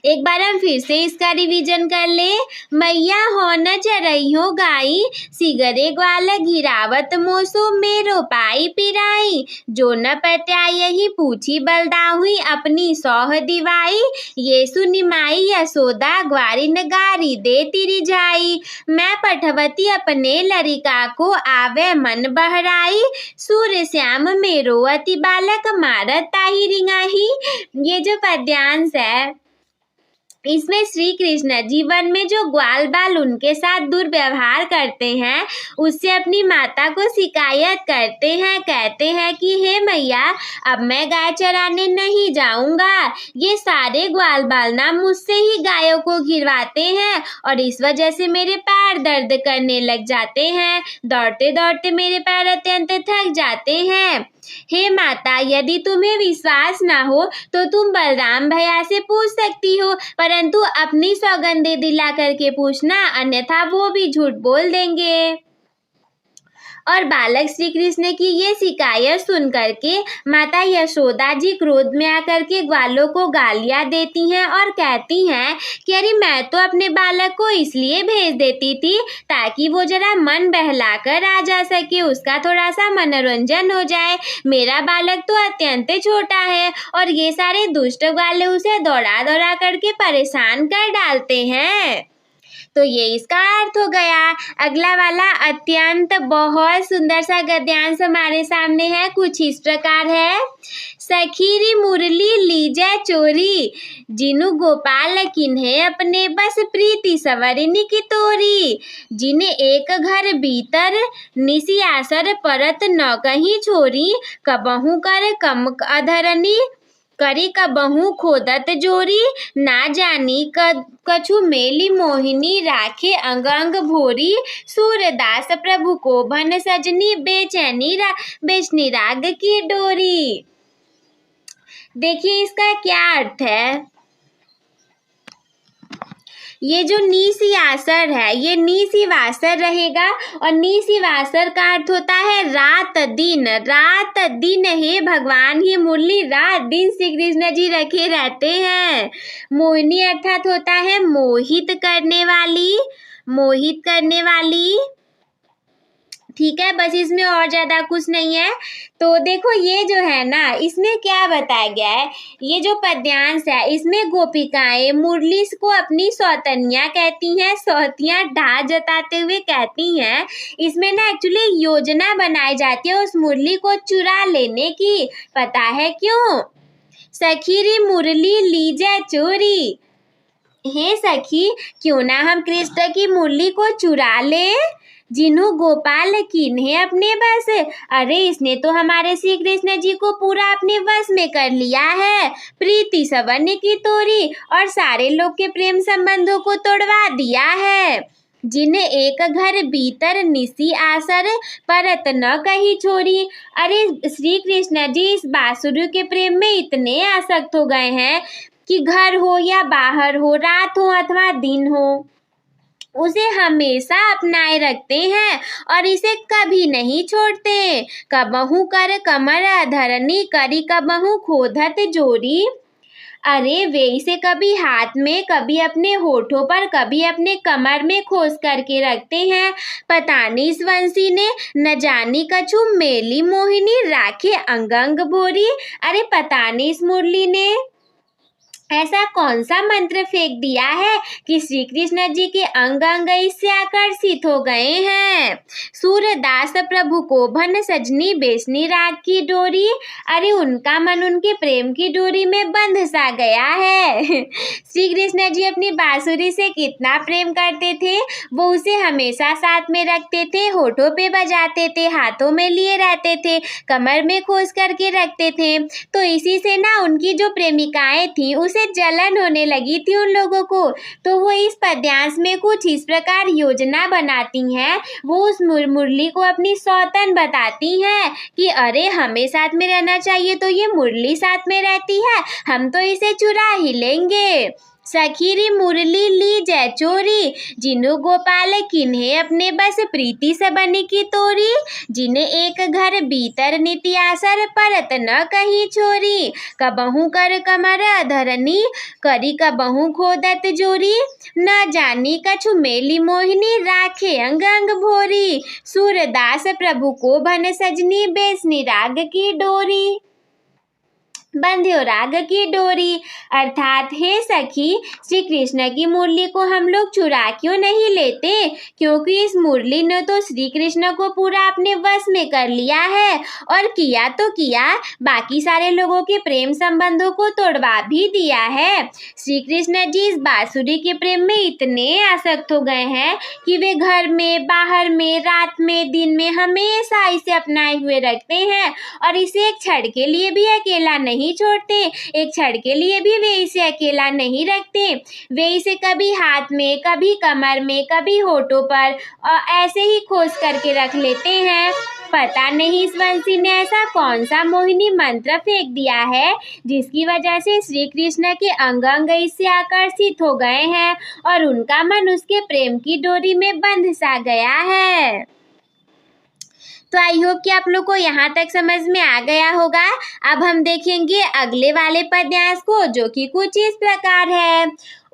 एक बार हम फिर से इसका रिवीजन कर ले। मैया हो न चरई हो गाई, सिगरे ग्वाल घिरावत मोसो मेरो पाई पिराई। जो न पत्याई यही पूछी बलदाहुई, अपनी सौह दिवाई। ये सुनी माई यशोदा ग्वारी न गारी दे तिरी जाई। मैं पठवती अपने लरिका को आवे मन बहराई। सूर्य श्याम मेरो अति बालक मारत ताही रिंगाही। ये जो पद्यांश है इसमें श्री कृष्ण जीवन में जो ग्वाल बाल उनके साथ दुर्व्यवहार करते हैं उससे अपनी माता को शिकायत करते हैं। कहते हैं कि हे मैया, अब मैं गाय चराने नहीं जाऊंगा। ये सारे ग्वाल बाल ना मुझसे ही गायों को घिरवाते हैं और इस वजह से मेरे पैर दर्द करने लग जाते हैं। दौड़ते दौड़ते मेरे पैर अत्यंत थक जाते हैं। हे माता, यदि तुम्हें विश्वास ना हो तो तुम बलराम भैया से पूछ सकती हो, परंतु अपनी सौगंधे दिला करके पूछना, अन्यथा वो भी झूठ बोल देंगे। और बालक श्री कृष्ण की ये शिकायत सुन करके माता यशोदा जी क्रोध में आकर के ग्वालों को गालियां देती हैं और कहती हैं कि अरे मैं तो अपने बालक को इसलिए भेज देती थी ताकि वो जरा मन बहलाकर आ जा सके, उसका थोड़ा सा मनोरंजन हो जाए। मेरा बालक तो अत्यंत छोटा है और ये सारे दुष्ट ग्वाले उसे दौड़ा दौड़ा करके परेशान कर डालते हैं। तो ये इसका अर्थ हो गया। अगला वाला अत्यंत बहुत सुंदर सा गद्यांश हमारे सामने है, कुछ इस प्रकार है। सखीरी मुरली लीजै चोरी, जिनु गोपाल किन्हे अपने बस प्रीति सवरिनी की तोरी। जिन्हें एक घर भीतर निसी आसर परत न कहीं छोरी, कबहू कर कम अधरनी करी कबहू खोदत जोरी। ना जानी कछु मेली मोहिनी, राखे अंग अंग भोरी। सूरदास प्रभु को भन सजनी, बेचनी राग की डोरी। देखिए इसका क्या अर्थ है। ये जो नीसी आसर है ये नीसी वासर रहेगा और नीसी वासर का अर्थ होता है रात दिन। रात दिन हे भगवान, ये मुरली रात दिन श्री कृष्ण जी रखे रहते हैं। मोहिनी अर्थात होता है मोहित करने वाली, मोहित करने वाली। ठीक है, बस इसमें और ज़्यादा कुछ नहीं है। तो देखो ये जो है ना, इसमें क्या बताया गया है, ये जो पद्यांश है इसमें गोपिकाएं मुरली को अपनी सौतनियाँ कहती हैं, सौतियाँ ढा जताते हुए कहती हैं। इसमें ना एक्चुअली योजना बनाई जाती है उस मुरली को चुरा लेने की। पता है क्यों? सखीरी मुरली लीजै चोरी। हे सखी, क्यों ना हम कृष्ण की मुरली को चुरा ले, जिन्हों गोपाल किन्हे अपने बस। अरे इसने तो हमारे श्री कृष्ण जी को पूरा अपने वश में कर लिया है। प्रीति सवर्ण की तोरी, और सारे लोग के प्रेम संबंधों को तोड़वा दिया है। जिन्हें एक घर भीतर निसी आसर परत न कहीं छोड़ी। अरे श्री कृष्ण जी इस बांसुरी के प्रेम में इतने आसक्त हो गए हैं कि घर हो या बाहर हो, रात हो अथवा दिन हो, उसे हमेशा अपनाए रखते हैं और इसे कभी नहीं छोड़ते। कबहू कर कमर धरनी, करी कबहू खोदत जोरी। अरे वे इसे कभी हाथ में, कभी अपने होठों पर, कभी अपने कमर में खोस करके रखते हैं। पता नहीं इस वंशी ने न जानी कछु मेली मोहिनी, राखे अंग अंग भोरी। अरे पता नहीं इस मुरली ने ऐसा कौन सा मंत्र फेंक दिया है कि श्री कृष्ण जी के अंग अंग इससे आकर्षित हो गए हैं। सूरदास प्रभु को भन सजनी, बेचनी राग की डोरी। अरे उनका मन उनके प्रेम की डोरी में बंध सा गया है। श्री कृष्ण जी अपनी बांसुरी से कितना प्रेम करते थे, वो उसे हमेशा साथ में रखते थे, होठों पे बजाते थे, हाथों में लिए रहते थे, कमर में खोस करके रखते थे। तो इसी से ना उनकी जो प्रेमिकाएं थी उसे से जलन होने लगी थी उन लोगों को। तो वो इस पद्यांश में कुछ इस प्रकार योजना बनाती हैं। वो उस मुरली को अपनी सौतन बताती हैं कि अरे हमें साथ में रहना चाहिए, तो ये मुरली साथ में रहती है, हम तो इसे चुरा ही लेंगे। सखीरी मुरली ली जय चोरी, जिनु गोपाल किन्हें अपने बस प्रीति सबनी की तोरी। जिन्हें एक घर भीतर नीति आसर, परत न कही छोरी। कबहू कर कमर अधरनी, करी कबहू खोदत जोरी। न जानी कछु मेली मोहिनी, राखे अंग अंग भोरी। सूरदास प्रभु को भन सजनी, बेसनी राग की डोरी। बंध्यो राग की डोरी, अर्थात हे सखी, श्री कृष्ण की मुरली को हम लोग चुरा क्यों नहीं लेते, क्योंकि इस मुरली ने तो श्री कृष्ण को पूरा अपने वश में कर लिया है, और किया तो किया, बाकी सारे लोगों के प्रेम संबंधों को तोड़वा भी दिया है। श्री कृष्ण जी इस बांसुरी के प्रेम में इतने आसक्त हो गए हैं कि वे घर में, बाहर में, रात में, दिन में हमेशा इसे अपनाए हुए रखते हैं, और इसे एक क्षण के लिए भी अकेला नहीं छोड़ते। एक क्षण के लिए भी वे इसे अकेला नहीं रखते। वे इसे कभी हाथ में, कभी कमर में, कभी होठों पर और ऐसे ही खोस करके रख लेते हैं। पता नहीं इस बंसी ने ऐसा कौन सा मोहिनी मंत्र फेंक दिया है जिसकी वजह से श्री कृष्ण के अंग अंग इससे आकर्षित हो गए हैं और उनका मन उसके प्रेम की डोरी में बंध सा गया है। तो आई होप कि आप लोग को यहाँ तक समझ में आ गया होगा। अब हम देखेंगे अगले वाले पद्यांश को, जो कि कुछ इस प्रकार है।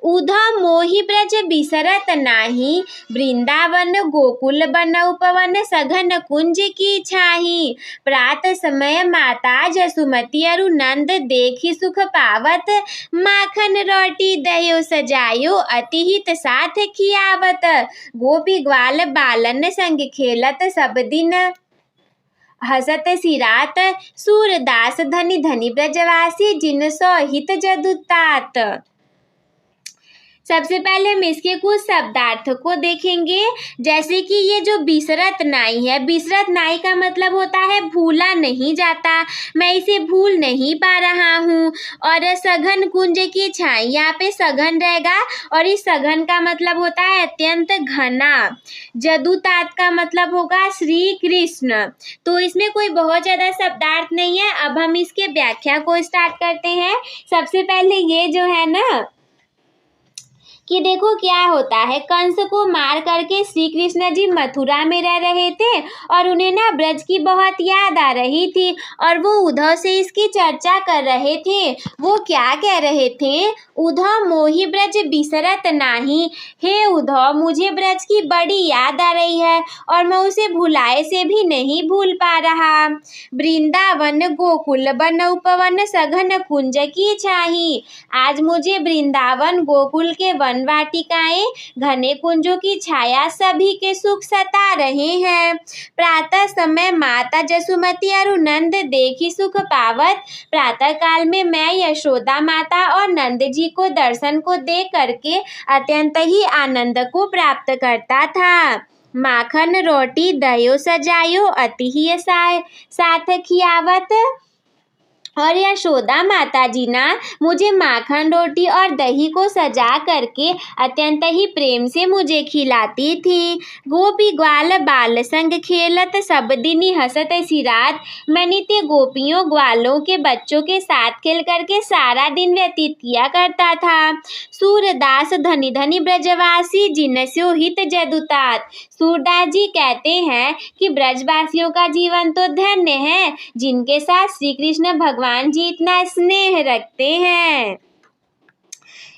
उधा मोहि ब्रज बिसरत नाही, वृंदावन गोकुल बन उपवन, सघन कुंज की छाही। प्रात समय माता जसुमती अरु नंद, देखी सुख पावत, माखन रोटी दयो सजायो, अति हित साथ खियावत। गोपी ग्वाल बालन संग खेलत, सब दिन हसत सिरात। सूरदास धनी धनी ब्रजवासी, जिन सो हित जदुतात। सबसे पहले हम इसके कुछ शब्दार्थ को देखेंगे। जैसे कि ये जो बिसरत नाई है, बिसरत नाई का मतलब होता है भूला नहीं जाता, मैं इसे भूल नहीं पा रहा हूँ। और सघन कुंज की छाई, यहाँ पे सघन रहेगा और इस सघन का मतलब होता है अत्यंत घना। जदुतात का मतलब होगा श्री कृष्ण। तो इसमें कोई बहुत ज़्यादा शब्दार्थ नहीं है। अब हम इसके व्याख्या को स्टार्ट करते हैं। सबसे पहले ये जो है ना कि देखो क्या होता है, कंस को मार करके श्री कृष्ण जी मथुरा में रह रहे थे और उन्हें ना ब्रज की बहुत याद आ रही थी और वो उद्धव से इसकी चर्चा कर रहे थे। वो क्या कह रहे थे, उद्धव मोहि ब्रज बिसरत नाही। हे उद्धव, मुझे ब्रज की बड़ी याद आ रही है और मैं उसे भुलाए से भी नहीं भूल पा रहा। वृंदावन गोकुल बन उपवन, सघन कुंज की छाही। आज मुझे वृंदावन गोकुल के वन वाटिकाएं, घने कुंजों की छाया सभी के सुख सता रहे हैं। प्रातः समय माता जसुमती और नंद, देखी सुख पावत। प्रातः काल में मैं यशोदा माता और नंद जी को दर्शन को देख करके अत्यंत ही आनंद को प्राप्त करता था। माखन रोटी दयो सजायो, अति ही साथ खियावत। और यशोदा माता जी ना मुझे माखन रोटी और दही को सजा करके अत्यंत ही प्रेम से मुझे खिलाती थी। गोपी ग्वाल बाल संग खेलत, सब दिन हसत सिरात। मैं नित्य गोपियों ग्वालों के बच्चों के साथ खेल करके सारा दिन व्यतीत किया करता था। सूरदास धनी धनी ब्रजवासी, जिनस्यो हित जदुतात। सूरदास जी कहते हैं कि ब्रजवासियों का जीवन तो धन्य है, जिनके साथ श्री कृष्ण भगवान जी इतना स्नेह रखते हैं।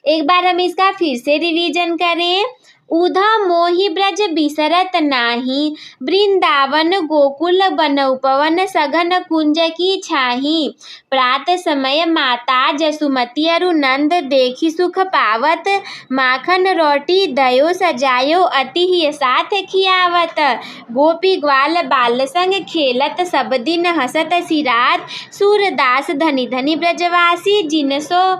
एक बार हम इसका फिर से रिवीजन करें। उधा मोहि ब्रज बिसरत नाही, वृंदावन गोकुल बन उपवन, सघन कुंज की छाही। प्रात समय माता जसुमती अरु नंद, देखी सुख पावत। माखन रोटी दयो सजायो, अति ही साथ खियावत। गोपी ग्वाल बाल संग खेलत, सब दिन हसत सिरात। सूरदास धनी धनी ब्रजवासी, जिनसो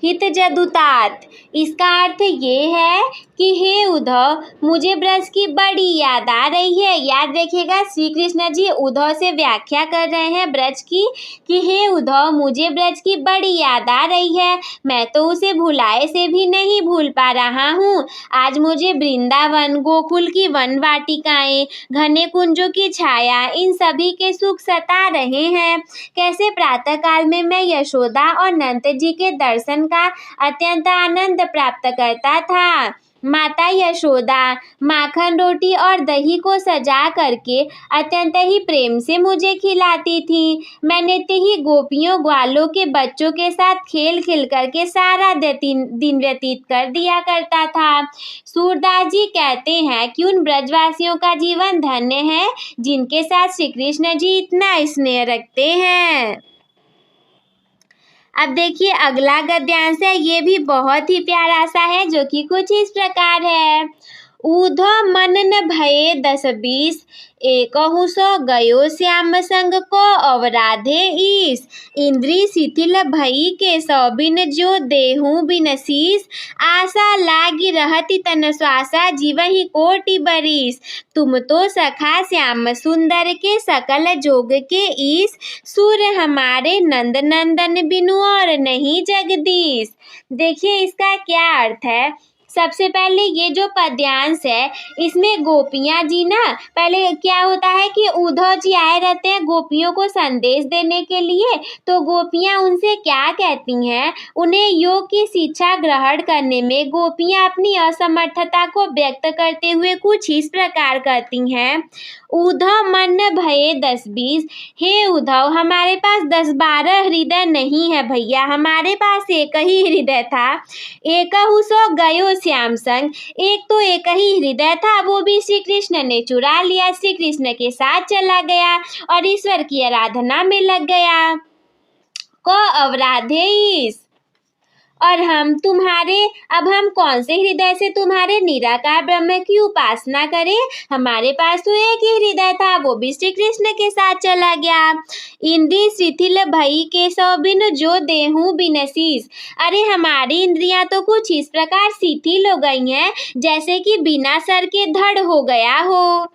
हित जदुतात। इसका अर्थ ये है कि हे उद्धव, मुझे ब्रज की बड़ी याद आ रही है। याद रखिएगा, श्री कृष्ण जी उद्धव से व्याख्या कर रहे हैं ब्रज की कि हे उद्धव, मुझे ब्रज की बड़ी याद आ रही है। मैं तो उसे भुलाए से भी नहीं भूल पा रहा हूँ। आज मुझे वृंदावन, गोकुल की वन वाटिकाएं, घने कुंजों की छाया, इन सभी के सुख सता रहे हैं। कैसे प्रातः काल में मैं यशोदा और नंद जी के दर्शन का अत्यंत आनंद प्राप्त करता था। माता यशोदा माखन, रोटी और दही को सजा करके अत्यंत ही प्रेम से मुझे खिलाती थी। मैं नित्य ही गोपियों, ग्वालों के बच्चों के साथ खेल खेल करके सारा दिन व्यतीत कर दिया करता था। सूरदास जी कहते हैं कि उन ब्रजवासियों का जीवन धन्य है जिनके साथ श्री कृष्ण जी इतना स्नेह रखते हैं। अब देखिए अगला गद्यांश है, ये भी बहुत ही प्यारा सा है, जो कि कुछ इस प्रकार है। उद्धव मन न भये 10-20, एकहु सो गयो श्याम संग को अवराधे ईस। इंद्री शिथिल भई के सौ बिन जो देहु बिन शीस। आशा लागी रहती तन श्वासा जीवहि कोटि बरिस। तुम तो सखा श्याम सुंदर के सकल जोग के ईस। सुर हमारे नंद नंदन बिनु और नहीं जगदीश। देखिए इसका क्या अर्थ है। सबसे पहले ये जो पद्यांश है, इसमें गोपियाँ जी ना, पहले क्या होता है कि उद्धव जी आए रहते हैं गोपियों को संदेश देने के लिए। तो गोपियाँ उनसे क्या कहती हैं, उन्हें योग की शिक्षा ग्रहण करने में गोपियाँ अपनी असमर्थता को व्यक्त करते हुए कुछ इस प्रकार कहती हैं। उद्धव मन न भये 10-20, हे उद्धव, हमारे पास 10-12 हृदय नहीं है भैया, हमारे पास एक ही हृदय था। एकहु सो गयो श्याम संग, एक तो एक ही हृदय था, वो भी श्री कृष्ण ने चुरा लिया, श्री कृष्ण के साथ चला गया और ईश्वर की आराधना में लग गया। को अवराधेश, और अब हम कौन से हृदय से तुम्हारे निराकार ब्रह्म की उपासना करें। हमारे पास तो एक ही हृदय था, वो भी श्री कृष्ण के साथ चला गया। इंद्री शिथिल भई के सौ बिन जो देहु बिन शीस। अरे हमारी इंद्रियां तो कुछ इस प्रकार शिथिल हो गई हैं जैसे कि बिना सर के धड़ हो गया हो।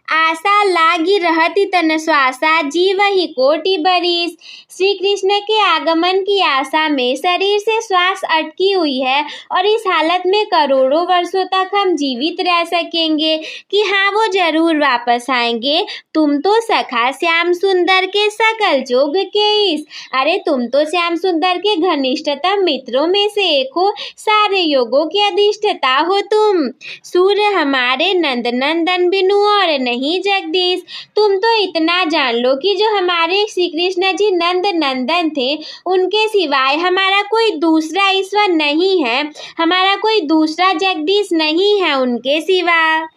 आशा लागी रहती तन श्वासा जीवहि कोटि बरिस। श्री कृष्ण के आगमन की आशा में शरीर से श्वास अटकी हुई है और इस हालत में करोड़ों वर्षों तक हम जीवित रह सकेंगे कि हाँ वो जरूर वापस आएंगे। तुम तो सखा श्याम सुंदर के सकल जोग के ईश। अरे तुम तो श्याम सुंदर के घनिष्ठतम मित्रों में से एक हो, सारे योगों की अधिष्ठता हो तुम। सूर्य हमारे नंद नंदन बिनु और नहीं जगदीश। तुम तो इतना जान लो कि जो हमारे श्री कृष्ण जी नंद नंदन थे, उनके सिवाय हमारा कोई दूसरा ईश्वर नहीं है, हमारा कोई दूसरा जगदीश नहीं है उनके सिवा।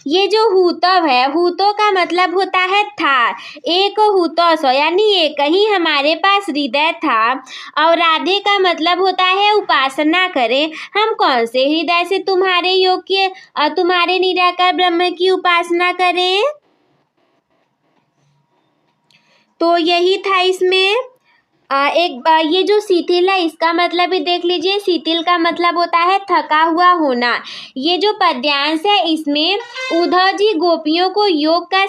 ये जो हुतव है, हुतो का मतलब होता है था। एक हुतोसो यानी एक ही हमारे पास हृदय था। और राधे का मतलब होता है उपासना करें। हम कौन से हृदय से तुम्हारे योग्य तुम्हारे निराकार ब्रह्म की उपासना करें। तो यही था इसमें। ये जो शिथिल है, इसका मतलब भी देख लीजिए। शिथिल का मतलब होता है थका हुआ होना। ये जो पद्यांश है, इसमें उद्धव जी गोपियों को योग के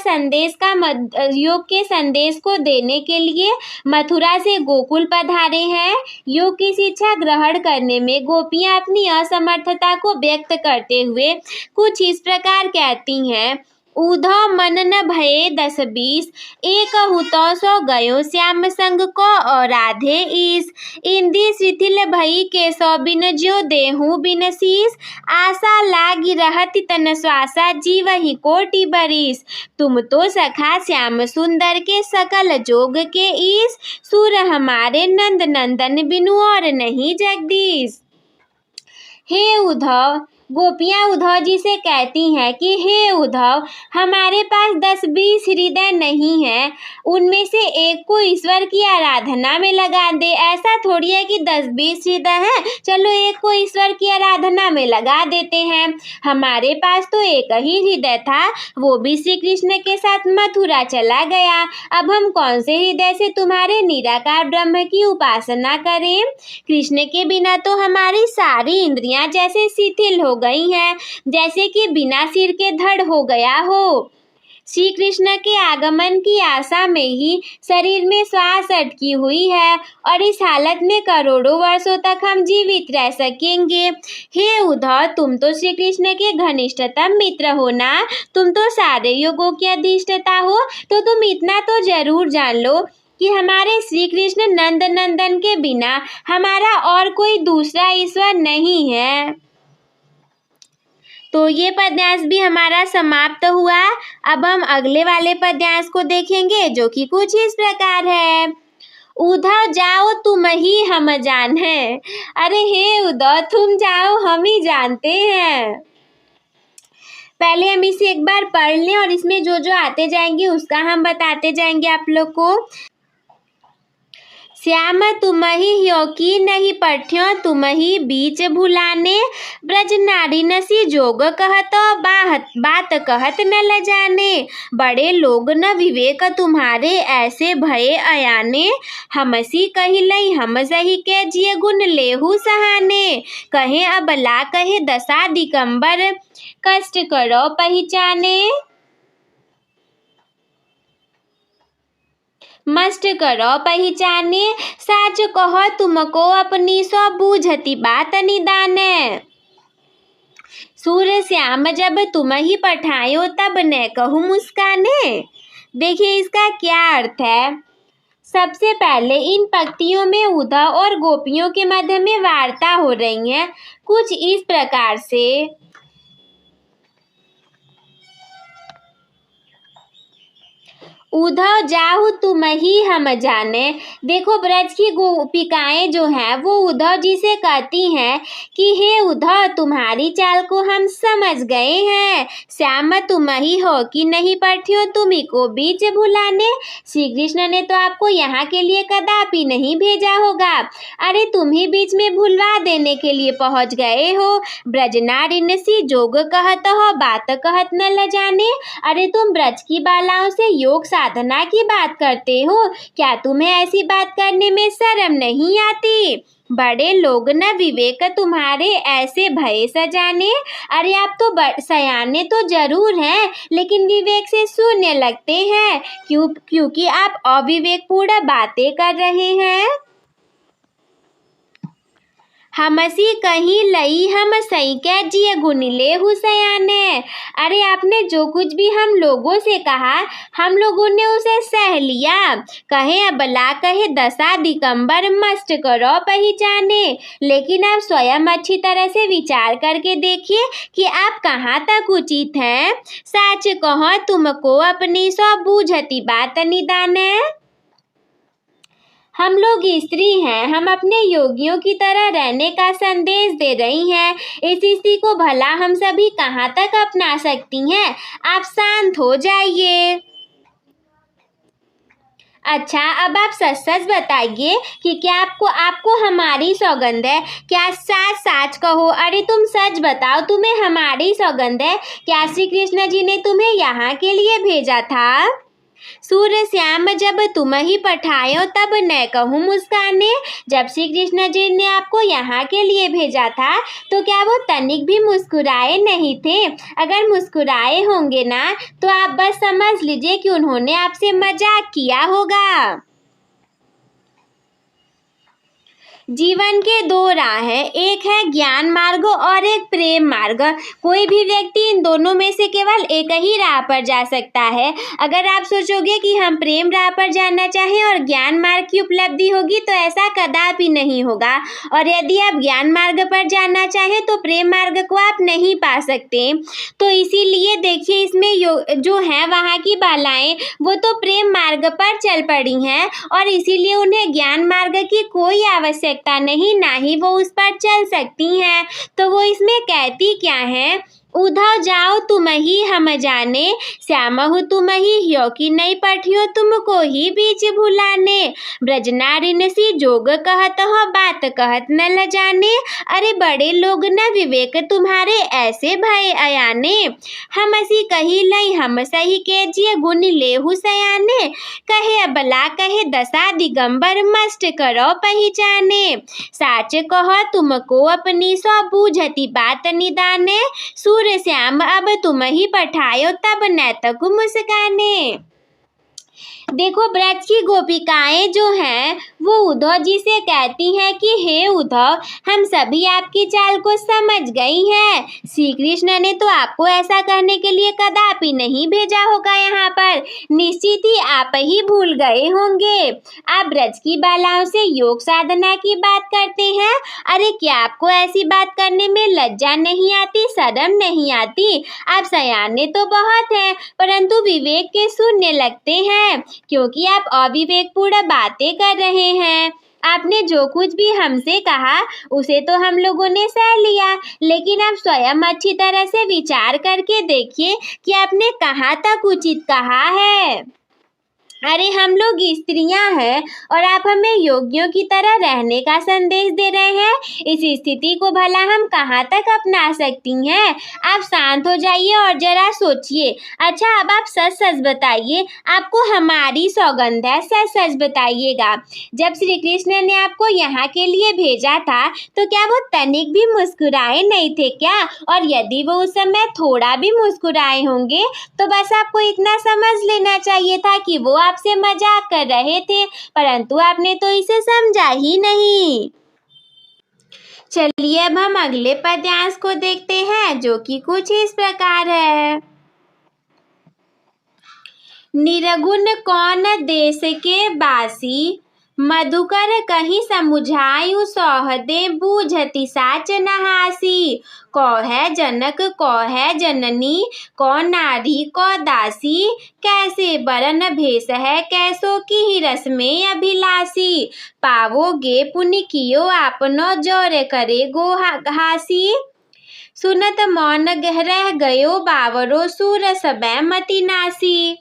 संदेश को देने के लिए मथुरा से गोकुल पधारे हैं। योग की शिक्षा ग्रहण करने में गोपियां अपनी असमर्थता को व्यक्त करते हुए कुछ इस प्रकार कहती हैं। उद्धव मन न भये 10-20, एक हुतो सो गयो श्याम संग को और राधे ईस। इंद्री शिथिल भई के सौ बिन जो देहु बिन शीस। आशा लागी रहती तन श्वासा जीवहि कोटि बरिस। तुम तो सखा श्याम सुंदर के सकल जोग के ईस। सुर हमारे नंद नंदन बिनु और नहीं जगदीश। हे उद्धव, गोपियाँ उद्धव जी से कहती हैं कि हे उद्धव, हमारे पास 10-20 हृदय नहीं है, उनमें से एक को ईश्वर की आराधना में लगा दे। ऐसा थोड़ी है कि 10-20 हृदय हैं, चलो एक को ईश्वर की आराधना में लगा देते हैं। हमारे पास तो एक ही हृदय था, वो भी श्री कृष्ण के साथ मथुरा चला गया। अब हम कौन से हृदय से तुम्हारे निराकार ब्रह्म की उपासना करें? कृष्ण के बिना तो हमारी सारी इंद्रियां जैसे शिथिल हो गई हैं, जैसे कि बिना सिर के धड़ हो गया हो। श्री कृष्ण के आगमन की आशा में ही शरीर में श्वास अटकी हुई है और इस हालत में करोड़ों वर्षों तक हम जीवित रह सकेंगे। हे उद्धव, तुम तो श्री कृष्ण के घनिष्ठतम मित्र हो ना, तुम तो सारे युगों की अधिष्ठाता हो, तो तुम इतना तो जरूर जान लो कि हमारे श्री कृष्ण नंद नंदन के बिना हमारा और कोई दूसरा ईश्वर नहीं है। तो ये पद्यांश भी हमारा समाप्त हुआ। अब हम अगले वाले पद्यांश को देखेंगे, जो कि कुछ इस प्रकार है। उद्धव जाओ तुम ही हम जान है। अरे हे उद्धव, तुम जाओ, हम ही जानते हैं। पहले हम इसे एक बार पढ़ लें और इसमें जो जो आते जाएंगे उसका हम बताते जाएंगे आप लोग को। श्याम तुम ही हो की नहीं पठ्यो, तुम ही बीच भुलाने, ब्रज नारी नसी जोग कहत, बात कहत न ल जाने। बड़े लोग न विवेक तुम्हारे, ऐसे भये अयाने। हमसी कही लई हम सही के, जिय गुण लेहु सहाने। कहे अबला कहे दशा दिगंबर, कष्ट करो पहचाने। मस्त करो पहचाने, साच कहो तुमको अपनी, सो बूझती बात निदान। सूर्य श्याम जब तुम ही पठायो, तब न कहूँ मुस्काने। देखिए इसका क्या अर्थ है। सबसे पहले इन पंक्तियों में उद्धव और गोपियों के मध्य में वार्ता हो रही है कुछ इस प्रकार से। उद्धव जाहु तुम ही हम जाने। देखो ब्रज की गोपिकाएं जो हैं वो उद्धव जी से कहती हैं कि हे उद्धव, तुम्हारी चाल को हम समझ गए हैं। श्याम तुम ही हो कि नहीं पठ्यो, तुम्ही को बीच भुलाने। श्री कृष्ण ने तो आपको यहाँ के लिए कदापि नहीं भेजा होगा, अरे तुम ही बीच में भुलवा देने के लिए पहुँच गए हो। ब्रज नारी सी जोग कहत हो, बात कहत न ल जाने। अरे तुम ब्रज की बालाओं से योग साधना की बात करते हो, क्या तुम्हें ऐसी बात करने में शर्म नहीं आती? बड़े लोग न विवेक तुम्हारे, ऐसे भय सजाने। अरे आप तो सयाने तो जरूर हैं, लेकिन विवेक से शून्य लगते हैं, क्योंकि आप अविवेकपूर्ण बातें कर रहे हैं। हमसी कहीं लई हम सही के, जिय गुण लेहु सयाने। अरे आपने जो कुछ भी हम लोगों से कहा, हम लोगों ने उसे सह लिया। कहे अबला कहे दशा दिगंबर, मस्त करो पहचाने। लेकिन आप स्वयं अच्छी तरह से विचार करके देखिए कि आप कहाँ तक उचित हैं। साच कहो तुमको अपनी, सो बूझती बात निदान। हम लोग स्त्री हैं, हम अपने योगियों की तरह रहने का संदेश दे रही हैं। इस स्थिति को भला हम सभी कहाँ तक अपना सकती हैं? आप शांत हो जाइए। अच्छा, अब आप सच सच बताइए कि क्या आपको हमारी सौगंध है? क्या साच साच कहो, अरे तुम सच बताओ, तुम्हें हमारी सौगंध है? क्या श्री कृष्ण जी ने तुम्हें यहाँ के लिए भेजा था? सूर्य श्याम जब तुम ही पठायो, तब न कहूँ मुस्काने। जब श्री कृष्ण जी ने आपको यहाँ के लिए भेजा था तो क्या वो तनिक भी मुस्कुराए नहीं थे? अगर मुस्कुराए होंगे ना तो आप बस समझ लीजिए कि उन्होंने आपसे मजाक किया होगा। जीवन के दो राह हैं, एक है ज्ञान मार्ग और एक प्रेम मार्ग। कोई भी व्यक्ति इन दोनों में से केवल एक ही राह पर जा सकता है। अगर आप सोचोगे कि हम प्रेम राह पर जाना चाहें और ज्ञान मार्ग की उपलब्धि होगी तो ऐसा कदापि नहीं होगा, और यदि आप ज्ञान मार्ग पर जाना चाहें तो प्रेम मार्ग को आप नहीं पा सकते। तो इसीलिए देखिए इसमें जो है वहाँ की बालाएं वो तो प्रेम मार्ग पर चल पड़ी हैं और इसीलिए उन्हें ज्ञान मार्ग की कोई आवश्यकता आवश्यकता नहीं, ना ही वो उस पर चल सकती हैं। तो वो इसमें कहती क्या है, उधव जाओ तुम ही हम जाने, श्यामहु तुम ही ह्यो कि नहीं पठियो तुमको ही बीच भुलाने। ब्रजनारिन सी जोग कहत हो, बात कहत न ल जाने। अरे बड़े लोग न विवेक तुम्हारे, ऐसे भय अयाने। हम असी कही लई हम सही के जिय, गुण लेहु सयाने। कहे अबला कहे दशा दिगंबर, मस्ट करो पहचाने। साच कहो तुमको अपनी सो, बूझती बात निदाने। सूर श्याम अब तुम ही पठायो, तब नैतक मुस्काने। देखो ब्रज की गोपिकाएं जो हैं वो उद्धव जी से कहती हैं कि हे उद्धव, हम सभी आपकी चाल को समझ गई हैं। श्री कृष्ण ने तो आपको ऐसा करने के लिए कदापि नहीं भेजा होगा यहाँ पर, निश्चित ही आप ही भूल गए होंगे। आप ब्रज की बालाओं से योग साधना की बात करते हैं। अरे क्या आपको ऐसी बात करने में लज्जा नहीं आती, शर्म नहीं आती? आप सयाने तो बहुत हैं, परंतु विवेक के शून्य लगते हैं, क्योंकि आप अविवेकपूर्ण बातें कर रहे हैं। आपने जो कुछ भी हमसे कहा उसे तो हम लोगों ने सह लिया, लेकिन आप स्वयं अच्छी तरह से विचार करके देखिए कि आपने कहाँ तक उचित कहा है। अरे हम लोग स्त्रियां हैं और आप हमें योगियों की तरह रहने का संदेश दे रहे हैं। इस स्थिति को भला हम कहाँ तक अपना सकती हैं? आप शांत हो जाइए और जरा सोचिए। अच्छा अब आप सच सच बताइए, आपको हमारी सौगंध है, सच सच बताइएगा। जब श्री कृष्ण ने आपको यहाँ के लिए भेजा था तो क्या वो तनिक भी मुस्कुराए नहीं थे क्या? और यदि वो उस समय थोड़ा भी मुस्कुराए होंगे तो बस आपको इतना समझ लेना चाहिए था कि वो आपसे मजाक कर रहे थे, परंतु आपने तो इसे समझा ही नहीं। चलिए अब हम अगले पद्यांश को देखते हैं, जो कि कुछ इस प्रकार है। निर्गुण कौन देश के बासी, मधुकर कहीं समुझायु सौहदे, बूझति साच नहासी। कौ है जनक कौ है जननी, कौ नारी कौ दासी। कैसे बरन भेष है कैसो की ही रस में अभिलाषी। पावोगे पुण्य कियो आपनो, जोर करे गो हासी। सुनत मौन रह गयो बावरो, सूर सबे मति नासी।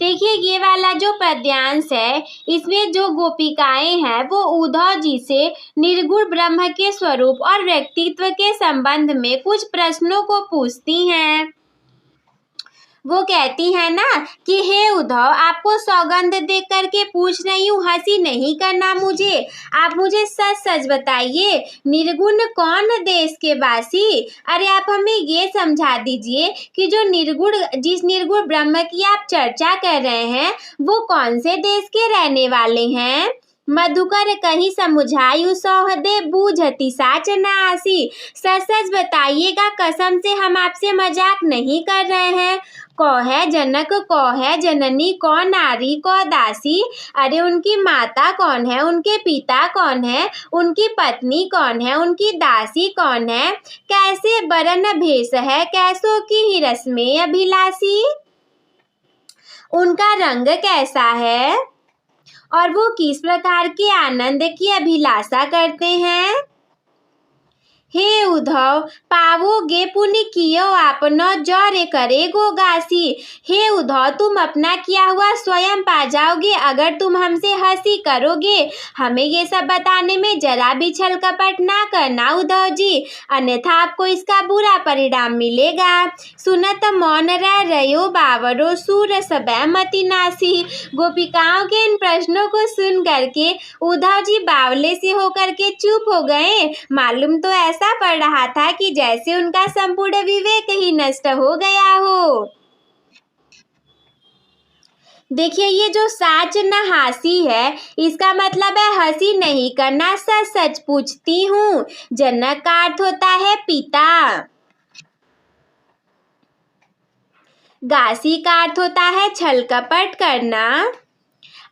देखिए ये वाला जो पद्यांश है इसमें जो गोपिकाएं हैं वो उद्धव जी से निर्गुण ब्रह्म के स्वरूप और व्यक्तित्व के संबंध में कुछ प्रश्नों को पूछती हैं। वो कहती है ना कि हे उद्धव, आपको सौगंध देख करके पूछ रही हूँ, हंसी नहीं करना मुझे। आप मुझे सच सच बताइए, निर्गुण कौन देश के वासी? अरे आप हमें ये समझा दीजिए कि जो जिस निर्गुण ब्रह्म की आप चर्चा कर रहे हैं वो कौन से देश के रहने वाले हैं? मधुकर कहीं समुझायु सौहदे, बूझति साच नासी। सच सच बताइएगा, कसम से हम आपसे मजाक नहीं कर रहे हैं। कौ है जनक कौ है जननी, कौ नारी कौ दासी। अरे उनकी माता कौन है, उनके पिता कौन है, उनकी पत्नी कौन है, उनकी दासी कौन है। कैसे बरन भेष है कैसो की ही रस में अभिलाषी। उनका रंग कैसा है और वो किस प्रकार के आनंद की अभिलाषा करते हैं। हे उद्धव, पावोगे पुण्य कियो आपनो, जोर करे गो गासी। हे उद्धव, तुम अपना किया हुआ स्वयं पा जाओगे अगर तुम हमसे हंसी करोगे। हमें ये सब बताने में जरा भी छल कपट ना करना उद्धव जी, अन्यथा आपको इसका बुरा परिणाम मिलेगा। सुनत मौन रह रयो बावरो, सूर सबे मति नासी। गोपिकाओं के इन प्रश्नों को सुन करके उद्धव जी बावले से होकर के चुप हो गए। मालूम तो ऐसा पड़ रहा था कि जैसे उनका संपूर्ण विवेक ही नष्ट हो गया हो। देखिए ये जो साच न हासी है इसका मतलब है हंसी नहीं करना, सच सच पूछती हूँ। जनक का अर्थ होता है पिता, गासी का अर्थ होता है छल कपट करना,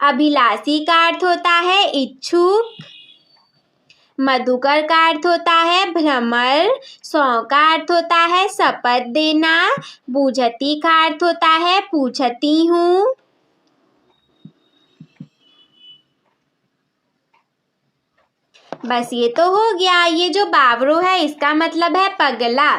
अभिलाषी का अर्थ होता है इच्छुक, मधुकर का अर्थ होता है भ्रमर, सौ का अर्थ होता है शपथ देना, बूझती का अर्थ होता है पूछती हूँ। बस ये तो हो गया। ये जो बावरो है इसका मतलब है पगला।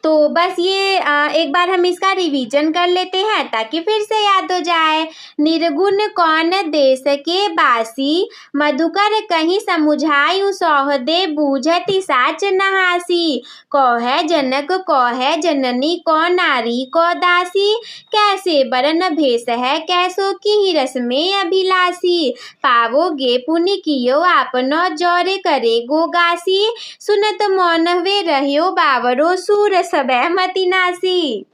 तो बस ये एक बार हम इसका रिवीजन कर लेते हैं ताकि फिर से याद हो जाए। निर्गुण कौन देश के बासी, मधुकर कहीं समुझायु सौहदे, बूझति साच नहासी। कौह जनक कौह जननी, कौ नारी कौ दासी, कैसे बरन भेष है कैसो की रस में अभिलाषी। पावोगे पुनि कियो आपनो, जौरे करे गोगासी, सुनत मौनवे रह्यो बावरो, सूर सबे मति नासी।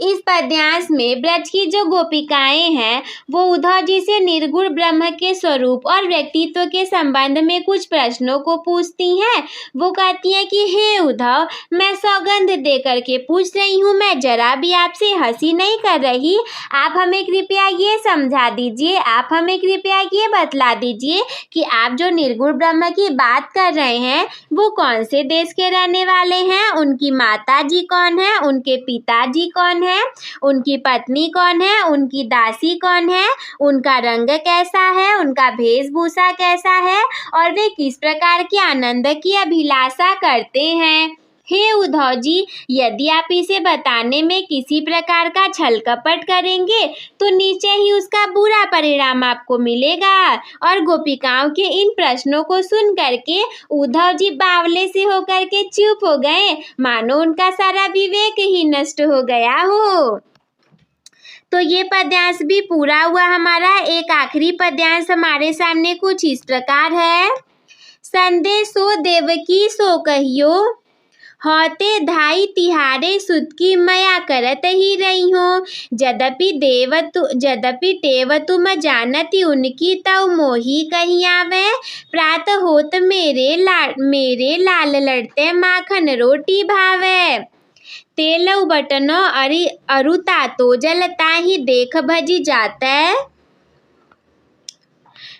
इस पद्यांश में ब्रज की जो गोपिकाएं हैं वो उद्धव जी से निर्गुण ब्रह्म के स्वरूप और व्यक्तित्व के संबंध में कुछ प्रश्नों को पूछती हैं। वो कहती हैं कि हे उद्धव, मैं सौगंध दे करके पूछ रही हूँ, मैं जरा भी आपसे हंसी नहीं कर रही। आप हमें कृपया ये समझा दीजिए, आप हमें कृपया ये बतला दीजिए कि आप जो निर्गुण ब्रह्म की बात कर रहे हैं वो कौन से देश के रहने वाले हैं, उनकी माता जी कौन है, उनके पिताजी कौन है, उनकी पत्नी कौन है, उनकी दासी कौन है, उनका रंग कैसा है, उनका वेशभूषा कैसा है और वे किस प्रकार के आनंद की अभिलाषा करते हैं। हे उद्धव जी, यदि आप इसे बताने में किसी प्रकार का छल कपट करेंगे तो नीचे ही उसका बुरा परिणाम आपको मिलेगा। और गोपिकाओं के इन प्रश्नों को सुन करके उद्धव जी बावले से होकर के चुप हो गए, मानो उनका सारा विवेक ही नष्ट हो गया हो। तो ये पद्यांश भी पूरा हुआ हमारा। एक आखिरी पद्यांश हमारे सामने कुछ इस प्रकार है। संदेशो देवकी सो कहियो, होते धाई तिहारे सुत की मया करत ही रही हो। जदपि टेव तुम जानती उनकी, तव मोही कही आवे। प्रात होत मेरे लाल लड़ते, माखन रोटी भावे। तेलउ बटनो अरुता तो जलता ही, देख भजी जाते।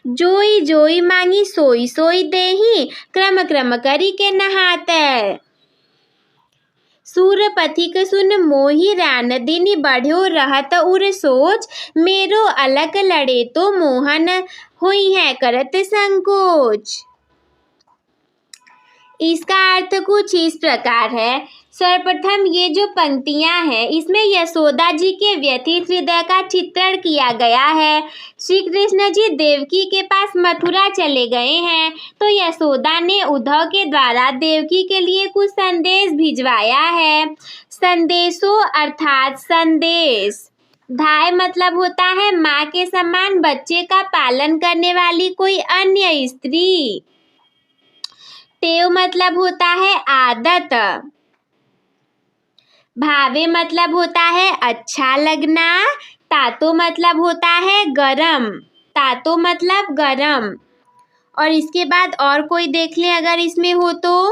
जोई जोई मांगी सोई सोई देही, क्रम क्रम करी के नहाते। सूर पथिक सुन मोहि रान, दिनी बढ़्यो रहत उर सोच। मेरो अलग लड़े तो मोहन, हुई है करत संकोच। इसका अर्थ कुछ इस प्रकार है। सर्वप्रथम ये जो पंक्तियां हैं इसमें यशोदा जी के व्यथित हृदय का चित्रण किया गया है। श्री कृष्ण जी देवकी के पास मथुरा चले गए हैं तो यशोदा ने उद्धव के द्वारा देवकी के लिए कुछ संदेश भिजवाया है। संदेशो अर्थात संदेश। धाय मतलब होता है माँ के समान बच्चे का पालन करने वाली कोई अन्य स्त्री। टेव मतलब होता है आदत। भावे मतलब होता है अच्छा लगना। तातो मतलब होता है गरम। तातो मतलब गरम। और इसके बाद और कोई देख लें अगर इसमें हो तो।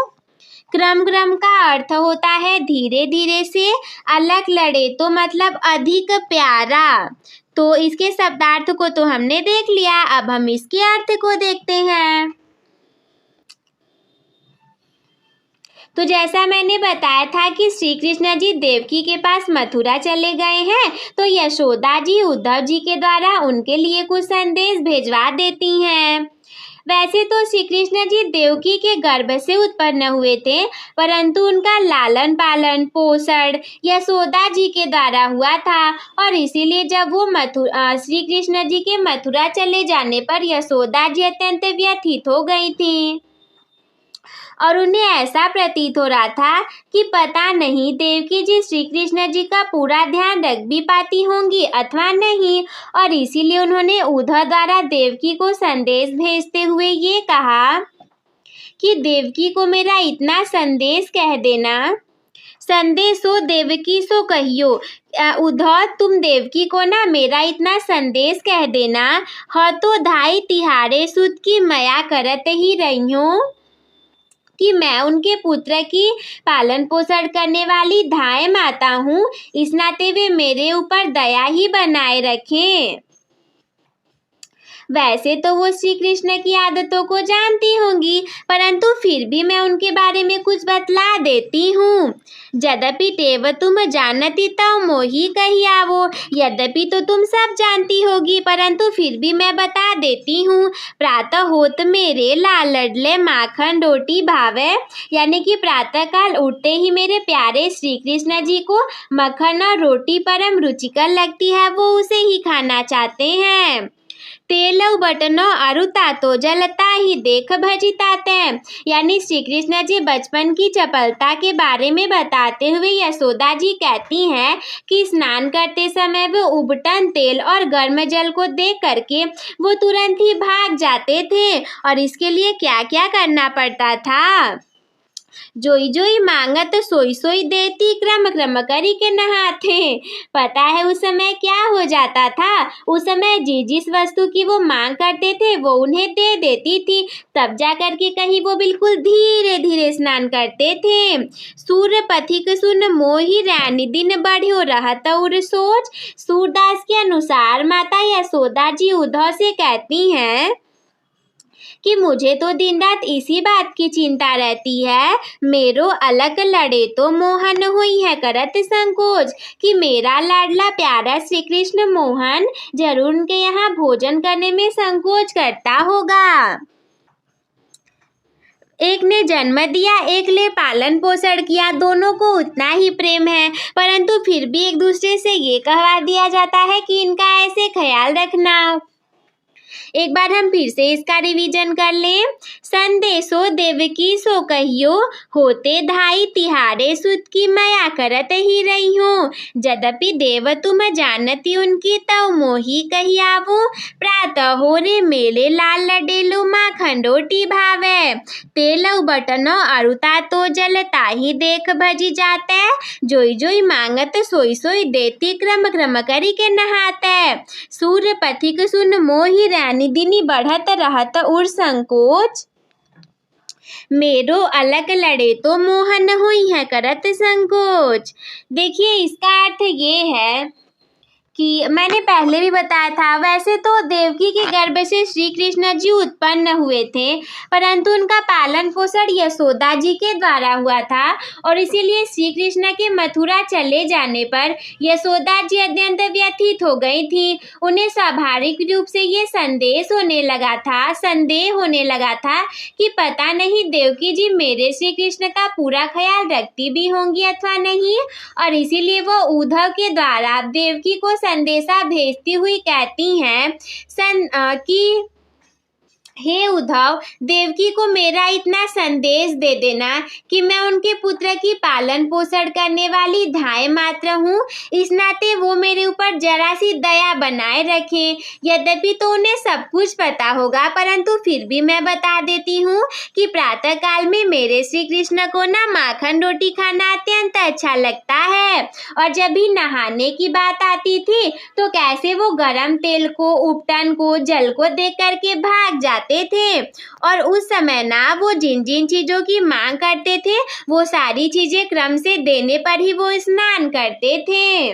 क्रम क्रम का अर्थ होता है धीरे धीरे से। अलग लड़े तो मतलब अधिक प्यारा। तो इसके शब्दार्थ को तो हमने देख लिया, अब हम इसके अर्थ को देखते हैं। तो जैसा मैंने बताया था कि श्री कृष्ण जी देवकी के पास मथुरा चले गए हैं तो यशोदा जी उद्धव जी के द्वारा उनके लिए कुछ संदेश भेजवा देती हैं। वैसे तो श्री कृष्ण जी देवकी के गर्भ से उत्पन्न हुए थे, परंतु उनका लालन पालन पोषण यशोदा जी के द्वारा हुआ था और इसीलिए जब वो श्री कृष्ण जी के मथुरा चले जाने पर यशोदा जी अत्यंत व्यथित हो गई थी और उन्हें ऐसा प्रतीत हो रहा था कि पता नहीं देवकी जी श्री कृष्ण जी का पूरा ध्यान रख भी पाती होंगी अथवा नहीं। और इसीलिए उन्होंने उद्धव द्वारा देवकी को संदेश भेजते हुए ये कहा कि देवकी को मेरा इतना संदेश कह देना। संदेशो देवकी सो कहियो, उद्धव तुम देवकी को ना मेरा इतना संदेश कह देना। ह तो धाई तिहारे सुत की मया करत ही रही हूँ कि मैं उनके पुत्र की पालन पोषण करने वाली धाय माता हूँ, इस नाते वे मेरे ऊपर दया ही बनाए रखें। वैसे तो वो श्री कृष्ण की आदतों को जानती होंगी, परंतु फिर भी मैं उनके बारे में कुछ बतला देती हूँ। यद्यपि तेव तुम जानती तव मोही कही आवो, यद्यपि तो तुम सब जानती होगी, परंतु फिर भी मैं बता देती हूँ। प्रातः होत मेरे लाल लडले माखन रोटी भावे, यानी कि प्रातः काल उठते ही मेरे प्यारे श्री कृष्ण जी को मक्खन और रोटी परम रुचिकर लगती है, वो उसे ही खाना चाहते हैं। तेलव बटनो अरुता तो जलता ही देख भजिताते, यानी श्री कृष्ण जी बचपन की चपलता के बारे में बताते हुए यशोदा जी कहती हैं कि स्नान करते समय वो उबटन तेल और गर्म जल को देख करके वो तुरंत ही भाग जाते थे। और इसके लिए क्या क्या करना पड़ता था? जोई जोई मांगत सोई सोई देती, क्रम क्रम करी के नहाते। पता है उस समय क्या हो जाता था? उस समय जिस वस्तु की वो मांग करते थे वो उन्हें दे देती थी, तब जा करके कहीं वो बिल्कुल धीरे धीरे स्नान करते थे। सूर्य पथिक सुन मोहि रैनी दिन बढ़ियो रहत उर सोच। सूरदास के अनुसार माता यशोदा जी उद्धव से कहती हैं कि मुझे तो दिन रात इसी बात की चिंता रहती है, मेरो अलग लड़े तो मोहन हुई है करत संकोच, कि मेरा लाडला प्यारा श्री कृष्ण मोहन जरूर उनके यहाँ भोजन करने में संकोच करता होगा। एक ने जन्म दिया, एक ले पालन पोषण किया, दोनों को उतना ही प्रेम है, परंतु फिर भी एक दूसरे से ये कहवा दिया जाता है कि इनका ऐसे ख्याल रखना। एक बार हम फिर से इसका रिवीजन कर लें। संदेशो देवकी सो कहियो, होते धाई तिहारे सुत की माया करत ही रही हो। यद्यपि देव तुम जानती उनकी तव मोही कही आवो, प्रातः हो रे मेले लाल लडेलो माखन रोटी भावे। तेलव बटनो अरुता तो जलता ही देख भजी जाते, जोई जोई मांगत सोई सोई देती, क्रम क्रम करी के नहाते। सूर्य पथिक सुन मोहि रैनी दिनी बढ़त रहत उर संकोच, मेरो अलग लड़े तो मोहन हुई है करत संकोच। देखिए इसका अर्थ ये है कि मैंने पहले भी बताया था, वैसे तो देवकी के गर्भ से श्री कृष्ण जी उत्पन्न हुए थे, परंतु उनका पालन पोषण यशोदा जी के द्वारा हुआ था, और इसीलिए श्री कृष्ण के मथुरा चले जाने पर यशोदा जी अत्यंत व्यथित हो गई थी। उन्हें स्वाभाविक रूप से ये संदेह होने लगा था कि पता नहीं देवकी जी मेरे श्री कृष्ण का पूरा ख्याल रखती भी होंगी अथवा नहीं, और इसीलिए वो उद्धव के द्वारा देवकी को संदेशा भेजती हुई कहती हैं कि हे उद्धव, देवकी को मेरा इतना संदेश दे देना कि मैं उनके पुत्र की पालन पोषण करने वाली धाय मात्र हूँ, इस नाते वो मेरे ऊपर जरा सी दया बनाए रखें। यद्यपि तो उन्हें सब कुछ पता होगा, परंतु फिर भी मैं बता देती हूँ कि प्रातः काल में मेरे श्री कृष्ण को ना माखन रोटी खाना अत्यंत अच्छा लगता है, और जब भी नहाने की बात आती थी तो कैसे वो गर्म तेल को, उपटन को, जल को देख करके भाग जाते थे, और उस समय ना वो जिन जिन चीजों की मांग करते थे वो सारी चीजें क्रम से देने पर ही वो स्नान करते थे।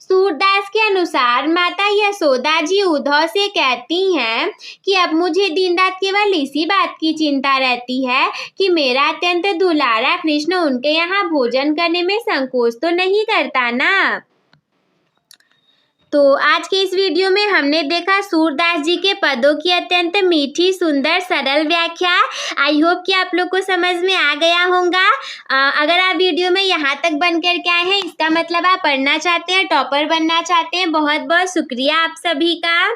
सूरदास के अनुसार माता यशोदा जी उद्धव से कहती हैं कि अब मुझे दिन रात केवल इसी बात की चिंता रहती है कि मेरा अत्यंत दुलारा कृष्ण उनके यहाँ भोजन करने में संकोच तो नहीं करता ना। तो आज के इस वीडियो में हमने देखा सूरदास जी के पदों की अत्यंत मीठी, सुंदर, सरल व्याख्या। आई होप कि आप लोग को समझ में आ गया होगा। अगर आप वीडियो में यहाँ तक बन कर के आए हैं, इसका मतलब आप पढ़ना चाहते हैं, टॉपर बनना चाहते हैं। बहुत बहुत शुक्रिया आप सभी का।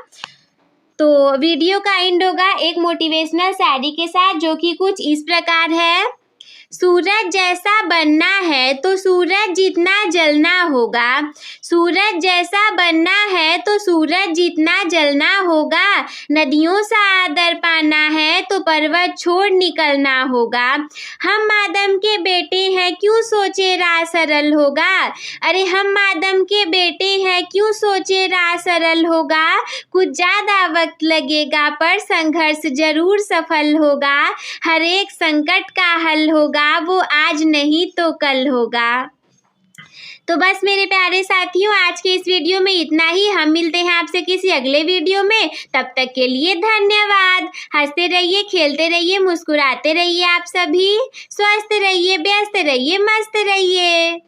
तो वीडियो का एंड होगा एक मोटिवेशनल शायरी के साथ, जो कि कुछ इस प्रकार है। सूरज जैसा बनना है तो सूरज जितना जलना होगा, सूरज जैसा बनना है तो सूरज जितना जलना होगा, नदियों सा आदर पाना है तो पर्वत छोड़ निकलना होगा। हम आदम के बेटे हैं क्यों सोचे राह सरल होगा, अरे हम आदम के बेटे हैं क्यों सोचे राह सरल होगा। कुछ ज़्यादा वक्त लगेगा पर संघर्ष जरूर सफल होगा, हर एक संकट का हल होगा, वो आज नहीं तो कल होगा। तो बस मेरे प्यारे साथियों, आज के इस वीडियो में इतना ही। हम मिलते हैं आपसे किसी अगले वीडियो में। तब तक के लिए धन्यवाद। हंसते रहिए, खेलते रहिए, मुस्कुराते रहिए। आप सभी स्वस्थ रहिए, व्यस्त रहिए, मस्त रहिए।